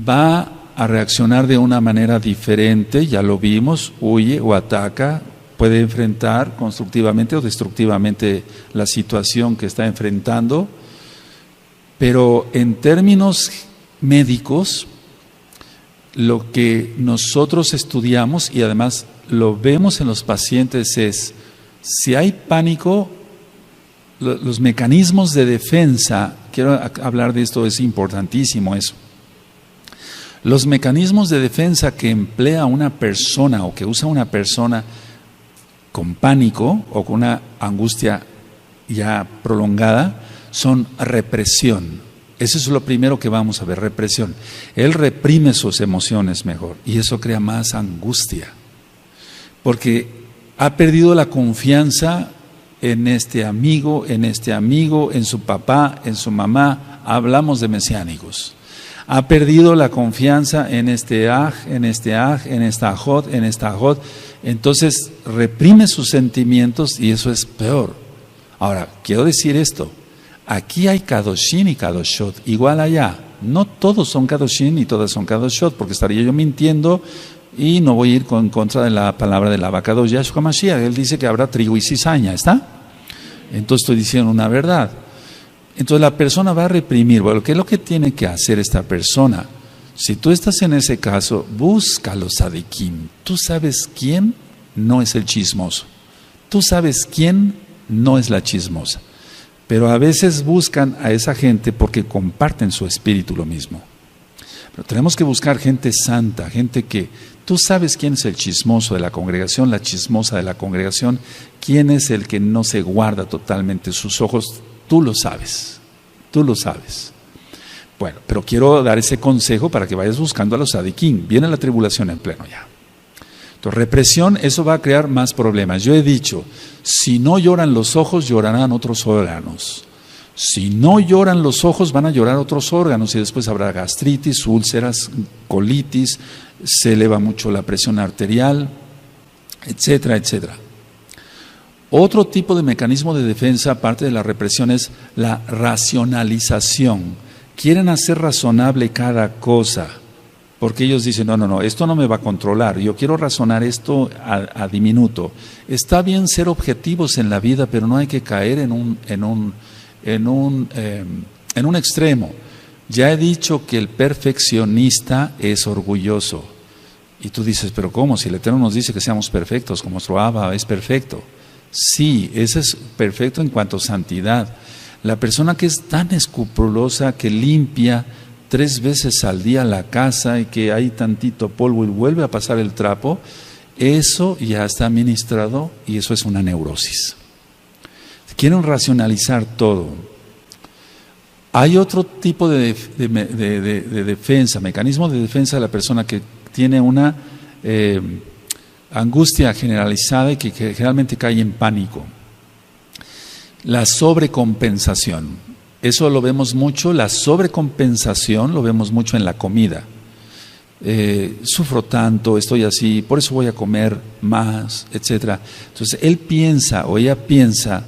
va a reaccionar de una manera diferente, ya lo vimos, huye o ataca, puede enfrentar constructivamente o destructivamente la situación que está enfrentando, pero en términos médicos, lo que nosotros estudiamos y además lo vemos en los pacientes es, si hay pánico, los mecanismos de defensa, quiero hablar de esto, es importantísimo eso. Los mecanismos de defensa que emplea una persona o que usa una persona con pánico o con una angustia ya prolongada son represión. Eso es lo primero que vamos a ver, represión. Él reprime sus emociones mejor y eso crea más angustia porque ha perdido la confianza en este amigo, en su papá, en su mamá. Hablamos de mesiánicos. Ha perdido la confianza en este aj, en esta ajot. Entonces reprime sus sentimientos y eso es peor. Ahora, quiero decir esto. Aquí hay Kadoshim y Kadoshot, igual allá. No todos son Kadoshim y todas son Kadoshot, porque estaría yo mintiendo y no voy a ir en contra de la palabra del Abacadosh Yahshua Mashiach. Él dice que habrá trigo y cizaña, ¿está? Entonces estoy diciendo una verdad. Entonces la persona va a reprimir. Bueno, ¿qué es lo que tiene que hacer esta persona? Si tú estás en ese caso, busca los sadikim. Tú sabes quién no es el chismoso. Tú sabes quién no es la chismosa. Pero a veces buscan a esa gente porque comparten su espíritu lo mismo. Pero tenemos que buscar gente santa, gente que tú sabes quién es el chismoso de la congregación, la chismosa de la congregación, quién es el que no se guarda totalmente sus ojos, tú lo sabes. Bueno, pero quiero dar ese consejo para que vayas buscando a los sadiquín. Viene la tribulación en pleno ya. Entonces, represión, eso va a crear más problemas. Yo he dicho, si no lloran los ojos, llorarán otros órganos. Si no lloran los ojos, van a llorar otros órganos y después habrá gastritis, úlceras, colitis, se eleva mucho la presión arterial, etcétera, etcétera. Otro tipo de mecanismo de defensa, aparte de la represión, es la racionalización. Quieren hacer razonable cada cosa, porque ellos dicen, no, esto no me va a controlar, yo quiero razonar esto a diminuto. Está bien ser objetivos en la vida, pero no hay que caer en un extremo. Ya he dicho que el perfeccionista es orgulloso. Y tú dices, pero ¿cómo? Si el Eterno nos dice que seamos perfectos, como nuestro Abba es perfecto. Sí, ese es perfecto en cuanto a santidad. La persona que es tan escrupulosa que limpia 3 veces al día la casa y que hay tantito polvo y vuelve a pasar el trapo, eso ya está administrado y eso es una neurosis. Quieren racionalizar todo. Hay otro tipo de defensa, mecanismo de defensa de la persona que tiene una angustia generalizada y que generalmente cae en pánico. La sobrecompensación. Eso lo vemos mucho, la sobrecompensación lo vemos mucho en la comida. Sufro tanto, estoy así, por eso voy a comer más, etc. Entonces él piensa o ella piensa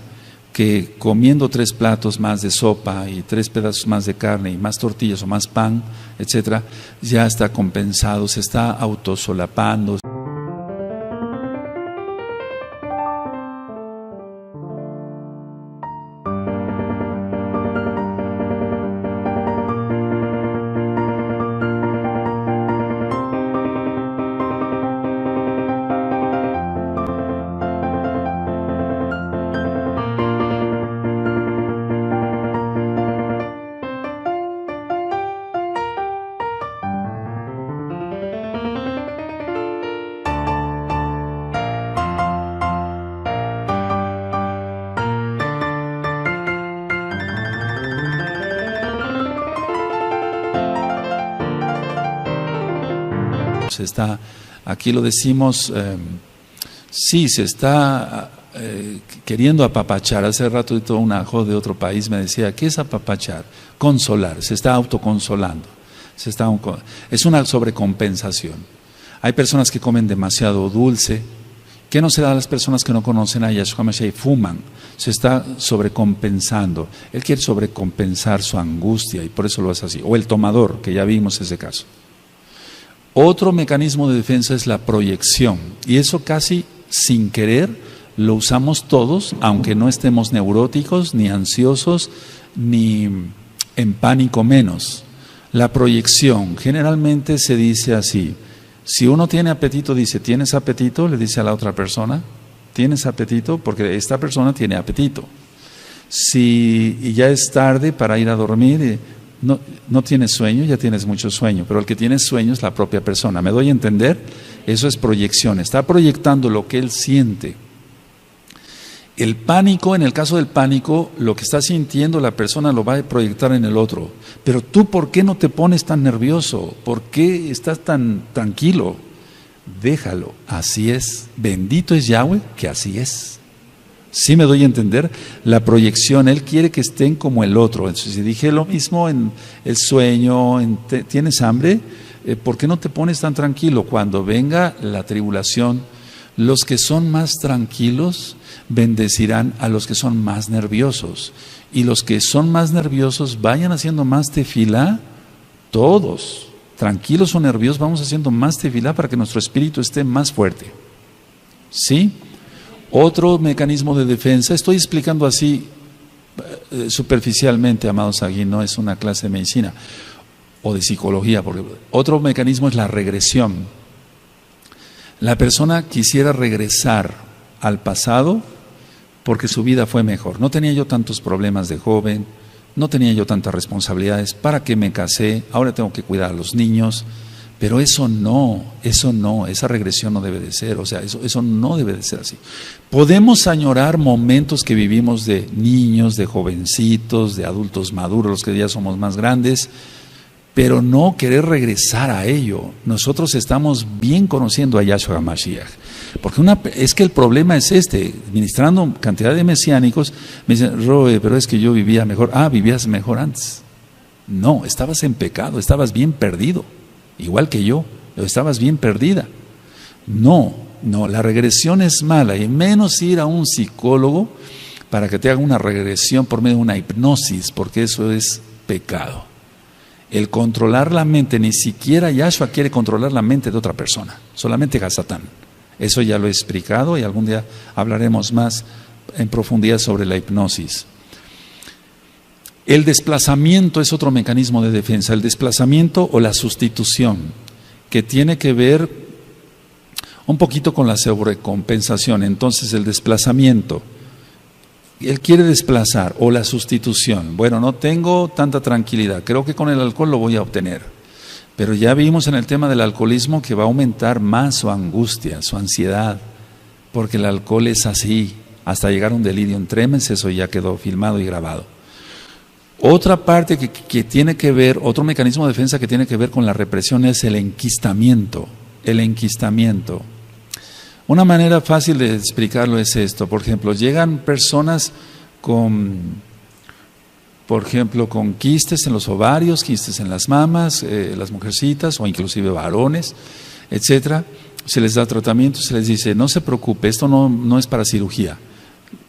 que comiendo 3 platos más de sopa y 3 pedazos más de carne y más tortillas o más pan, etcétera, ya está compensado, se está autosolapando. Se está, aquí lo decimos, sí, se está queriendo apapachar. Hace rato un ajo de otro país me decía, ¿qué es apapachar? Consolar, se está autoconsolando. Es una sobrecompensación. Hay personas que comen demasiado dulce. ¿Qué no se da a las personas que no conocen a Yahshua Mashiach y fuman? Se está sobrecompensando. Él quiere sobrecompensar su angustia y por eso lo hace así. O el tomador, que ya vimos ese caso. Otro mecanismo de defensa es la proyección, y eso casi sin querer lo usamos todos, aunque no estemos neuróticos, ni ansiosos, ni en pánico menos. La proyección, generalmente se dice así, si uno tiene apetito, dice, ¿tienes apetito? Le dice a la otra persona, ¿tienes apetito? Porque esta persona tiene apetito. Si ya es tarde para ir a dormir, no tienes sueño, ya tienes mucho sueño, pero el que tiene sueño es la propia persona. ¿Me doy a entender? Eso es proyección, está proyectando lo que él siente. El pánico, en el caso del pánico, lo que está sintiendo la persona lo va a proyectar en el otro. Pero tú, ¿por qué no te pones tan nervioso? ¿Por qué estás tan tranquilo? Déjalo, así es. Bendito es Yahweh, que así es. ¿Sí me doy a entender? La proyección, él quiere que estén como el otro. Entonces, si dije lo mismo en el sueño, ¿tienes hambre? ¿Por qué no te pones tan tranquilo? Cuando venga la tribulación, los que son más tranquilos bendecirán a los que son más nerviosos. Y los que son más nerviosos vayan haciendo más tefilá, todos, tranquilos o nerviosos, vamos haciendo más tefilá para que nuestro espíritu esté más fuerte. ¿Sí? Otro mecanismo de defensa, estoy explicando así superficialmente, amados, aquí no es una clase de medicina o de psicología, porque otro mecanismo es la regresión. La persona quisiera regresar al pasado porque su vida fue mejor. No tenía yo tantos problemas de joven, no tenía yo tantas responsabilidades, ¿para qué me casé? Ahora tengo que cuidar a los niños. Pero eso no, esa regresión no debe de ser, o sea, eso no debe de ser así. Podemos añorar momentos que vivimos de niños, de jovencitos, de adultos maduros, los que ya somos más grandes, pero no querer regresar a ello. Nosotros estamos bien conociendo a Yahshua Mashiach, porque es que el problema es ministrando cantidad de mesiánicos, me dicen, Roe, pero es que yo vivía mejor. Vivías mejor antes. No, estabas en pecado, estabas bien perdido. Igual que yo, estabas bien perdida. No, la regresión es mala, y menos ir a un psicólogo para que te haga una regresión por medio de una hipnosis, porque eso es pecado. El controlar la mente, ni siquiera Yahshua quiere controlar la mente de otra persona, solamente Hasatán. Eso ya lo he explicado y algún día hablaremos más en profundidad sobre la hipnosis. El desplazamiento es otro mecanismo de defensa, el desplazamiento o la sustitución, que tiene que ver un poquito con la sobrecompensación. Entonces el desplazamiento, él quiere desplazar, o la sustitución. Bueno, no tengo tanta tranquilidad, creo que con el alcohol lo voy a obtener. Pero ya vimos en el tema del alcoholismo que va a aumentar más su angustia, su ansiedad, porque el alcohol es así, hasta llegar a un delirium tremens. Eso ya quedó filmado y grabado. Otra parte que tiene que ver, otro mecanismo de defensa que tiene que ver con la represión es el enquistamiento. El enquistamiento. Una manera fácil de explicarlo es esto. Por ejemplo, llegan personas con quistes en los ovarios, quistes en las mamas, las mujercitas o inclusive varones, etcétera. Se les da tratamiento, se les dice, no se preocupe, esto no es para cirugía.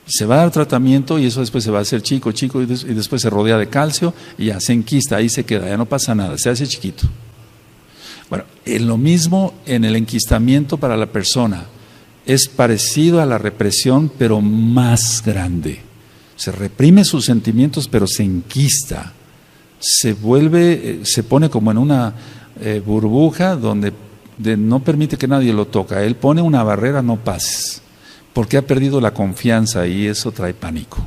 Se va a dar tratamiento y eso después se va a hacer chico y después se rodea de calcio y ya se enquista, ahí se queda, ya no pasa nada, se hace chiquito. Bueno, lo mismo en el enquistamiento para la persona. Es parecido a la represión, pero más grande. Se reprime sus sentimientos, pero se enquista. Se pone como en una burbuja donde no permite que nadie lo toque. Él pone una barrera, no pases, porque ha perdido la confianza y eso trae pánico.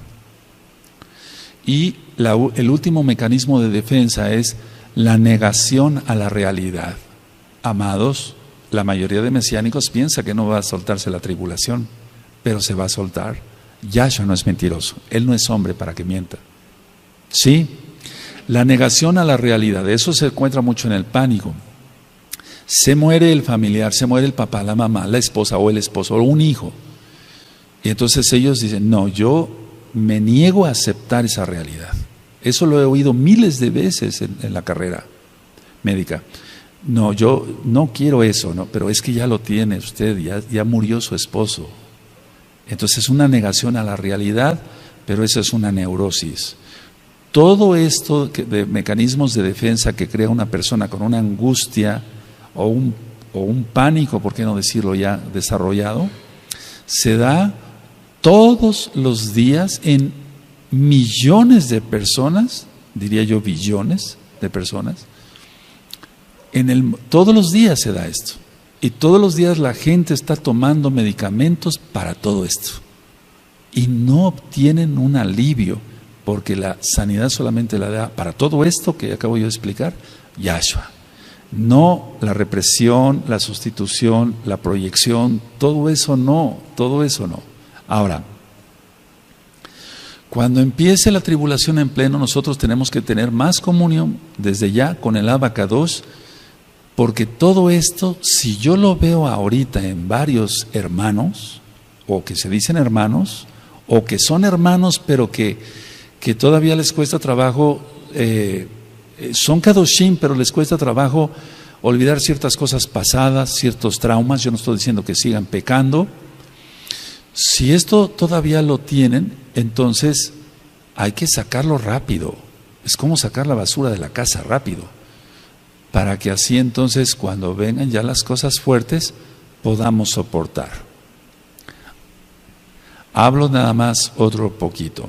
Y el último mecanismo de defensa es la negación a la realidad. Amados, la mayoría de mesiánicos piensa que no va a soltarse la tribulación, pero se va a soltar. Yahshua no es mentiroso, Él no es hombre para que mienta. Sí, la negación a la realidad, eso se encuentra mucho en el pánico. Se muere el familiar, se muere el papá, la mamá, la esposa o el esposo o un hijo. Y entonces ellos dicen, no, yo me niego a aceptar esa realidad. Eso lo he oído miles de veces en la carrera médica. No, yo no quiero eso, no, pero es que ya lo tiene usted, ya murió su esposo. Entonces es una negación a la realidad, pero eso es una neurosis. Todo esto de mecanismos de defensa que crea una persona con una angustia o un pánico, por qué no decirlo ya desarrollado, se da todos los días en millones de personas, diría yo billones de personas. Todos los días se da esto. Y todos los días la gente está tomando medicamentos para todo esto. Y no obtienen un alivio, porque la sanidad solamente la da para todo esto que acabo yo de explicar, Yahshua. No la represión, la sustitución, la proyección, todo eso no. Ahora, cuando empiece la tribulación en pleno, nosotros tenemos que tener más comunión desde ya con el Abacadosh. Porque todo esto, si yo lo veo ahorita en varios hermanos, o que se dicen hermanos, o que son hermanos pero que todavía les cuesta trabajo, son kadoshim pero les cuesta trabajo olvidar ciertas cosas pasadas, ciertos traumas, yo no estoy diciendo que sigan pecando. Si esto todavía lo tienen, entonces hay que sacarlo rápido. Es como sacar la basura de la casa rápido, para que así entonces cuando vengan ya las cosas fuertes podamos soportar. Hablo nada más otro poquito.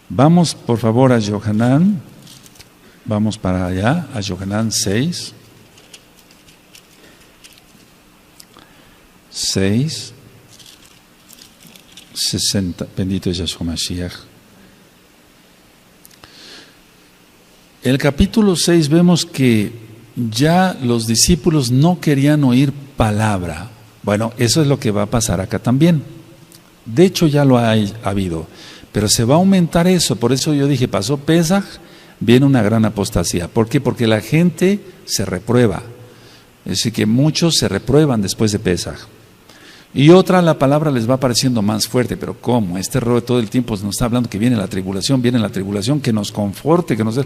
Vamos por favor a Yohanan, vamos para allá, a Yohanan 6, 60, bendito es Yahshua Mashiach. El capítulo 6 vemos que ya los discípulos no querían oír palabra. Bueno, eso es lo que va a pasar acá también. De hecho ya lo ha habido, pero se va a aumentar eso. Por eso yo dije, pasó Pesaj, viene una gran apostasía. ¿Por qué? Porque la gente se reprueba. Es decir, que muchos se reprueban después de Pesaj. Y otra, la palabra les va pareciendo más fuerte, pero ¿cómo? Este rollo todo el tiempo nos está hablando que viene la tribulación, que nos conforte, que nos...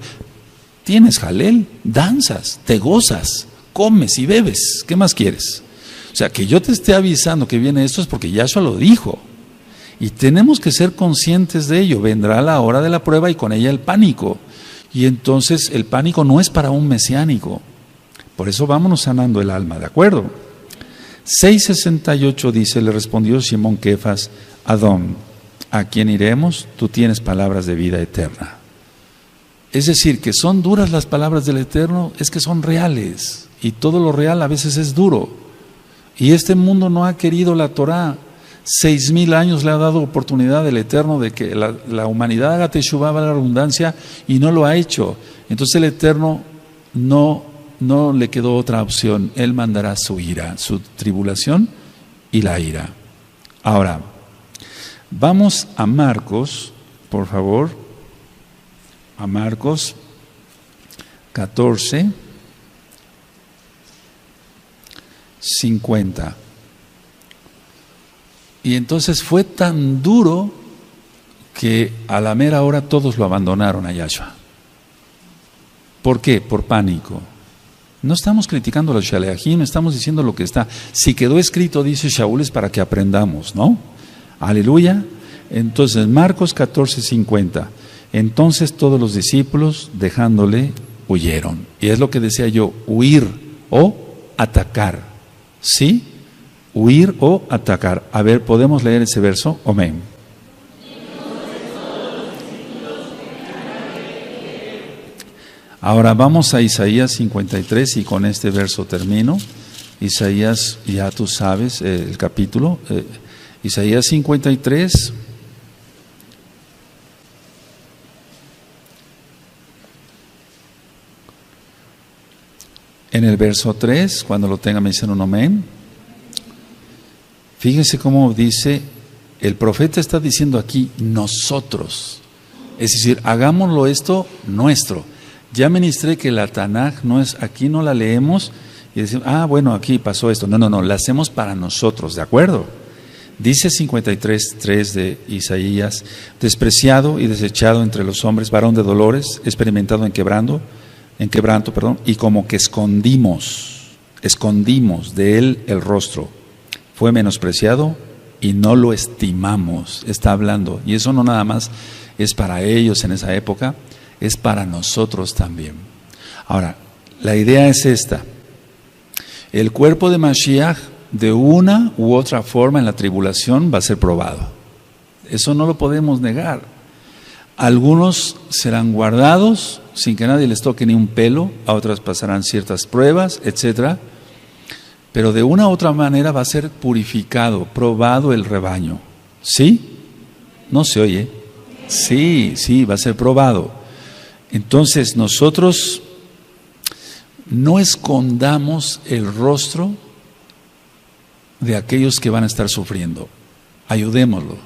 Tienes jalel, danzas, te gozas, comes y bebes, ¿qué más quieres? O sea, que yo te esté avisando que viene esto es porque Yahshua lo dijo. Y tenemos que ser conscientes de ello. Vendrá la hora de la prueba y con ella el pánico. Y entonces el pánico no es para un mesiánico. Por eso vámonos sanando el alma, ¿de acuerdo? 6:68 dice, le respondió Simón Kefas, Adón, ¿a quién iremos? Tú tienes palabras de vida eterna. Es decir, que son duras las palabras del Eterno, es que son reales. Y todo lo real a veces es duro. Y este mundo no ha querido la Torah. 6,000 años le ha dado oportunidad el Eterno de que la humanidad haga teshuvá, valga la redundancia, y no lo ha hecho. Entonces el Eterno no le quedó otra opción. Él mandará su ira, su tribulación y la ira. Ahora, vamos a Marcos, por favor, a Marcos 14, 50. Y entonces fue tan duro que a la mera hora todos lo abandonaron a Yahshua. ¿Por qué? Por pánico. No estamos criticando a los Shaleachim, estamos diciendo lo que está. Si quedó escrito, dice Shaul, es para que aprendamos, ¿no? Aleluya. Entonces, Marcos 14:50. Entonces todos los discípulos, dejándole, huyeron. Y es lo que decía yo, huir o atacar. ¿Sí? Huir o atacar. A ver, ¿podemos leer ese verso? Amén. Ahora vamos a Isaías 53 y con este verso termino. Isaías, ya tú sabes el capítulo. Isaías 53. En el verso 3, cuando lo tengan me dicen un amén. Fíjense cómo dice, el profeta está diciendo aquí, nosotros. Es decir, hagámoslo esto nuestro. Ya ministré que la Tanaj no es, aquí no la leemos y decimos, bueno, aquí pasó esto. No, la hacemos para nosotros, ¿de acuerdo? Dice 53:3 de Isaías, despreciado y desechado entre los hombres, varón de dolores, experimentado en quebranto, y como que escondimos de él el rostro. Fue menospreciado y no lo estimamos, está hablando. Y eso no nada más es para ellos en esa época, es para nosotros también. Ahora, la idea es esta. El cuerpo de Mashiach, de una u otra forma en la tribulación, va a ser probado. Eso no lo podemos negar. Algunos serán guardados sin que nadie les toque ni un pelo, a otras pasarán ciertas pruebas, etcétera. Pero de una u otra manera va a ser purificado, probado el rebaño. ¿Sí? ¿No se oye? Sí, va a ser probado. Entonces nosotros no escondamos el rostro de aquellos que van a estar sufriendo. Ayudémoslo.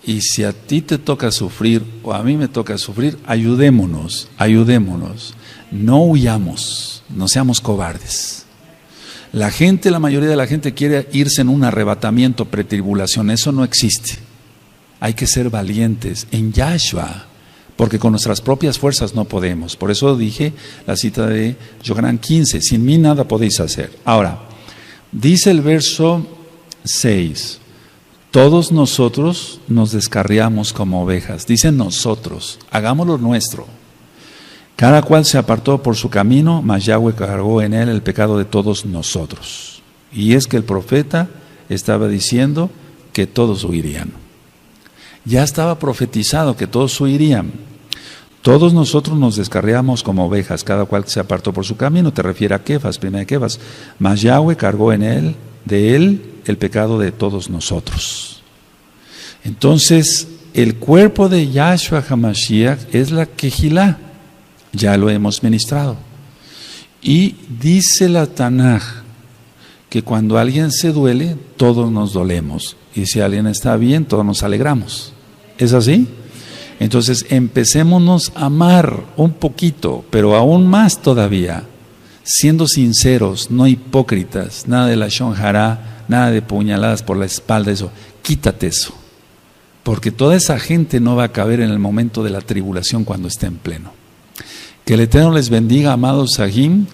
Y si a ti te toca sufrir o a mí me toca sufrir, ayudémonos. No huyamos, no seamos cobardes. La mayoría de la gente quiere irse en un arrebatamiento pretribulación, eso no existe. Hay que ser valientes en Yahshua, porque con nuestras propias fuerzas no podemos. Por eso dije la cita de Yohanan 15, sin mí nada podéis hacer. Ahora, dice el verso 6, todos nosotros nos descarriamos como ovejas. Dice nosotros, hagámoslo nuestro. Cada cual se apartó por su camino, mas Yahweh cargó en él el pecado de todos nosotros. Y es que el profeta estaba diciendo que todos huirían. Ya estaba profetizado que todos huirían. Todos nosotros nos descarriamos como ovejas, cada cual se apartó por su camino. Te refiere a Kefas, primera Kefas. Mas Yahweh cargó en él, de él, el pecado de todos nosotros. Entonces, el cuerpo de Yahshua HaMashiach es la Kehilá. Ya lo hemos ministrado. Y dice la Tanaj que cuando alguien se duele, todos nos dolemos. Y si alguien está bien, todos nos alegramos. ¿Es así? Entonces empecémonos a amar un poquito, pero aún más todavía, siendo sinceros, no hipócritas, nada de la Lashon Hará, nada de puñaladas por la espalda, eso. Quítate eso. Porque toda esa gente no va a caber en el momento de la tribulación cuando esté en pleno. Que el Eterno les bendiga, amados Sahim.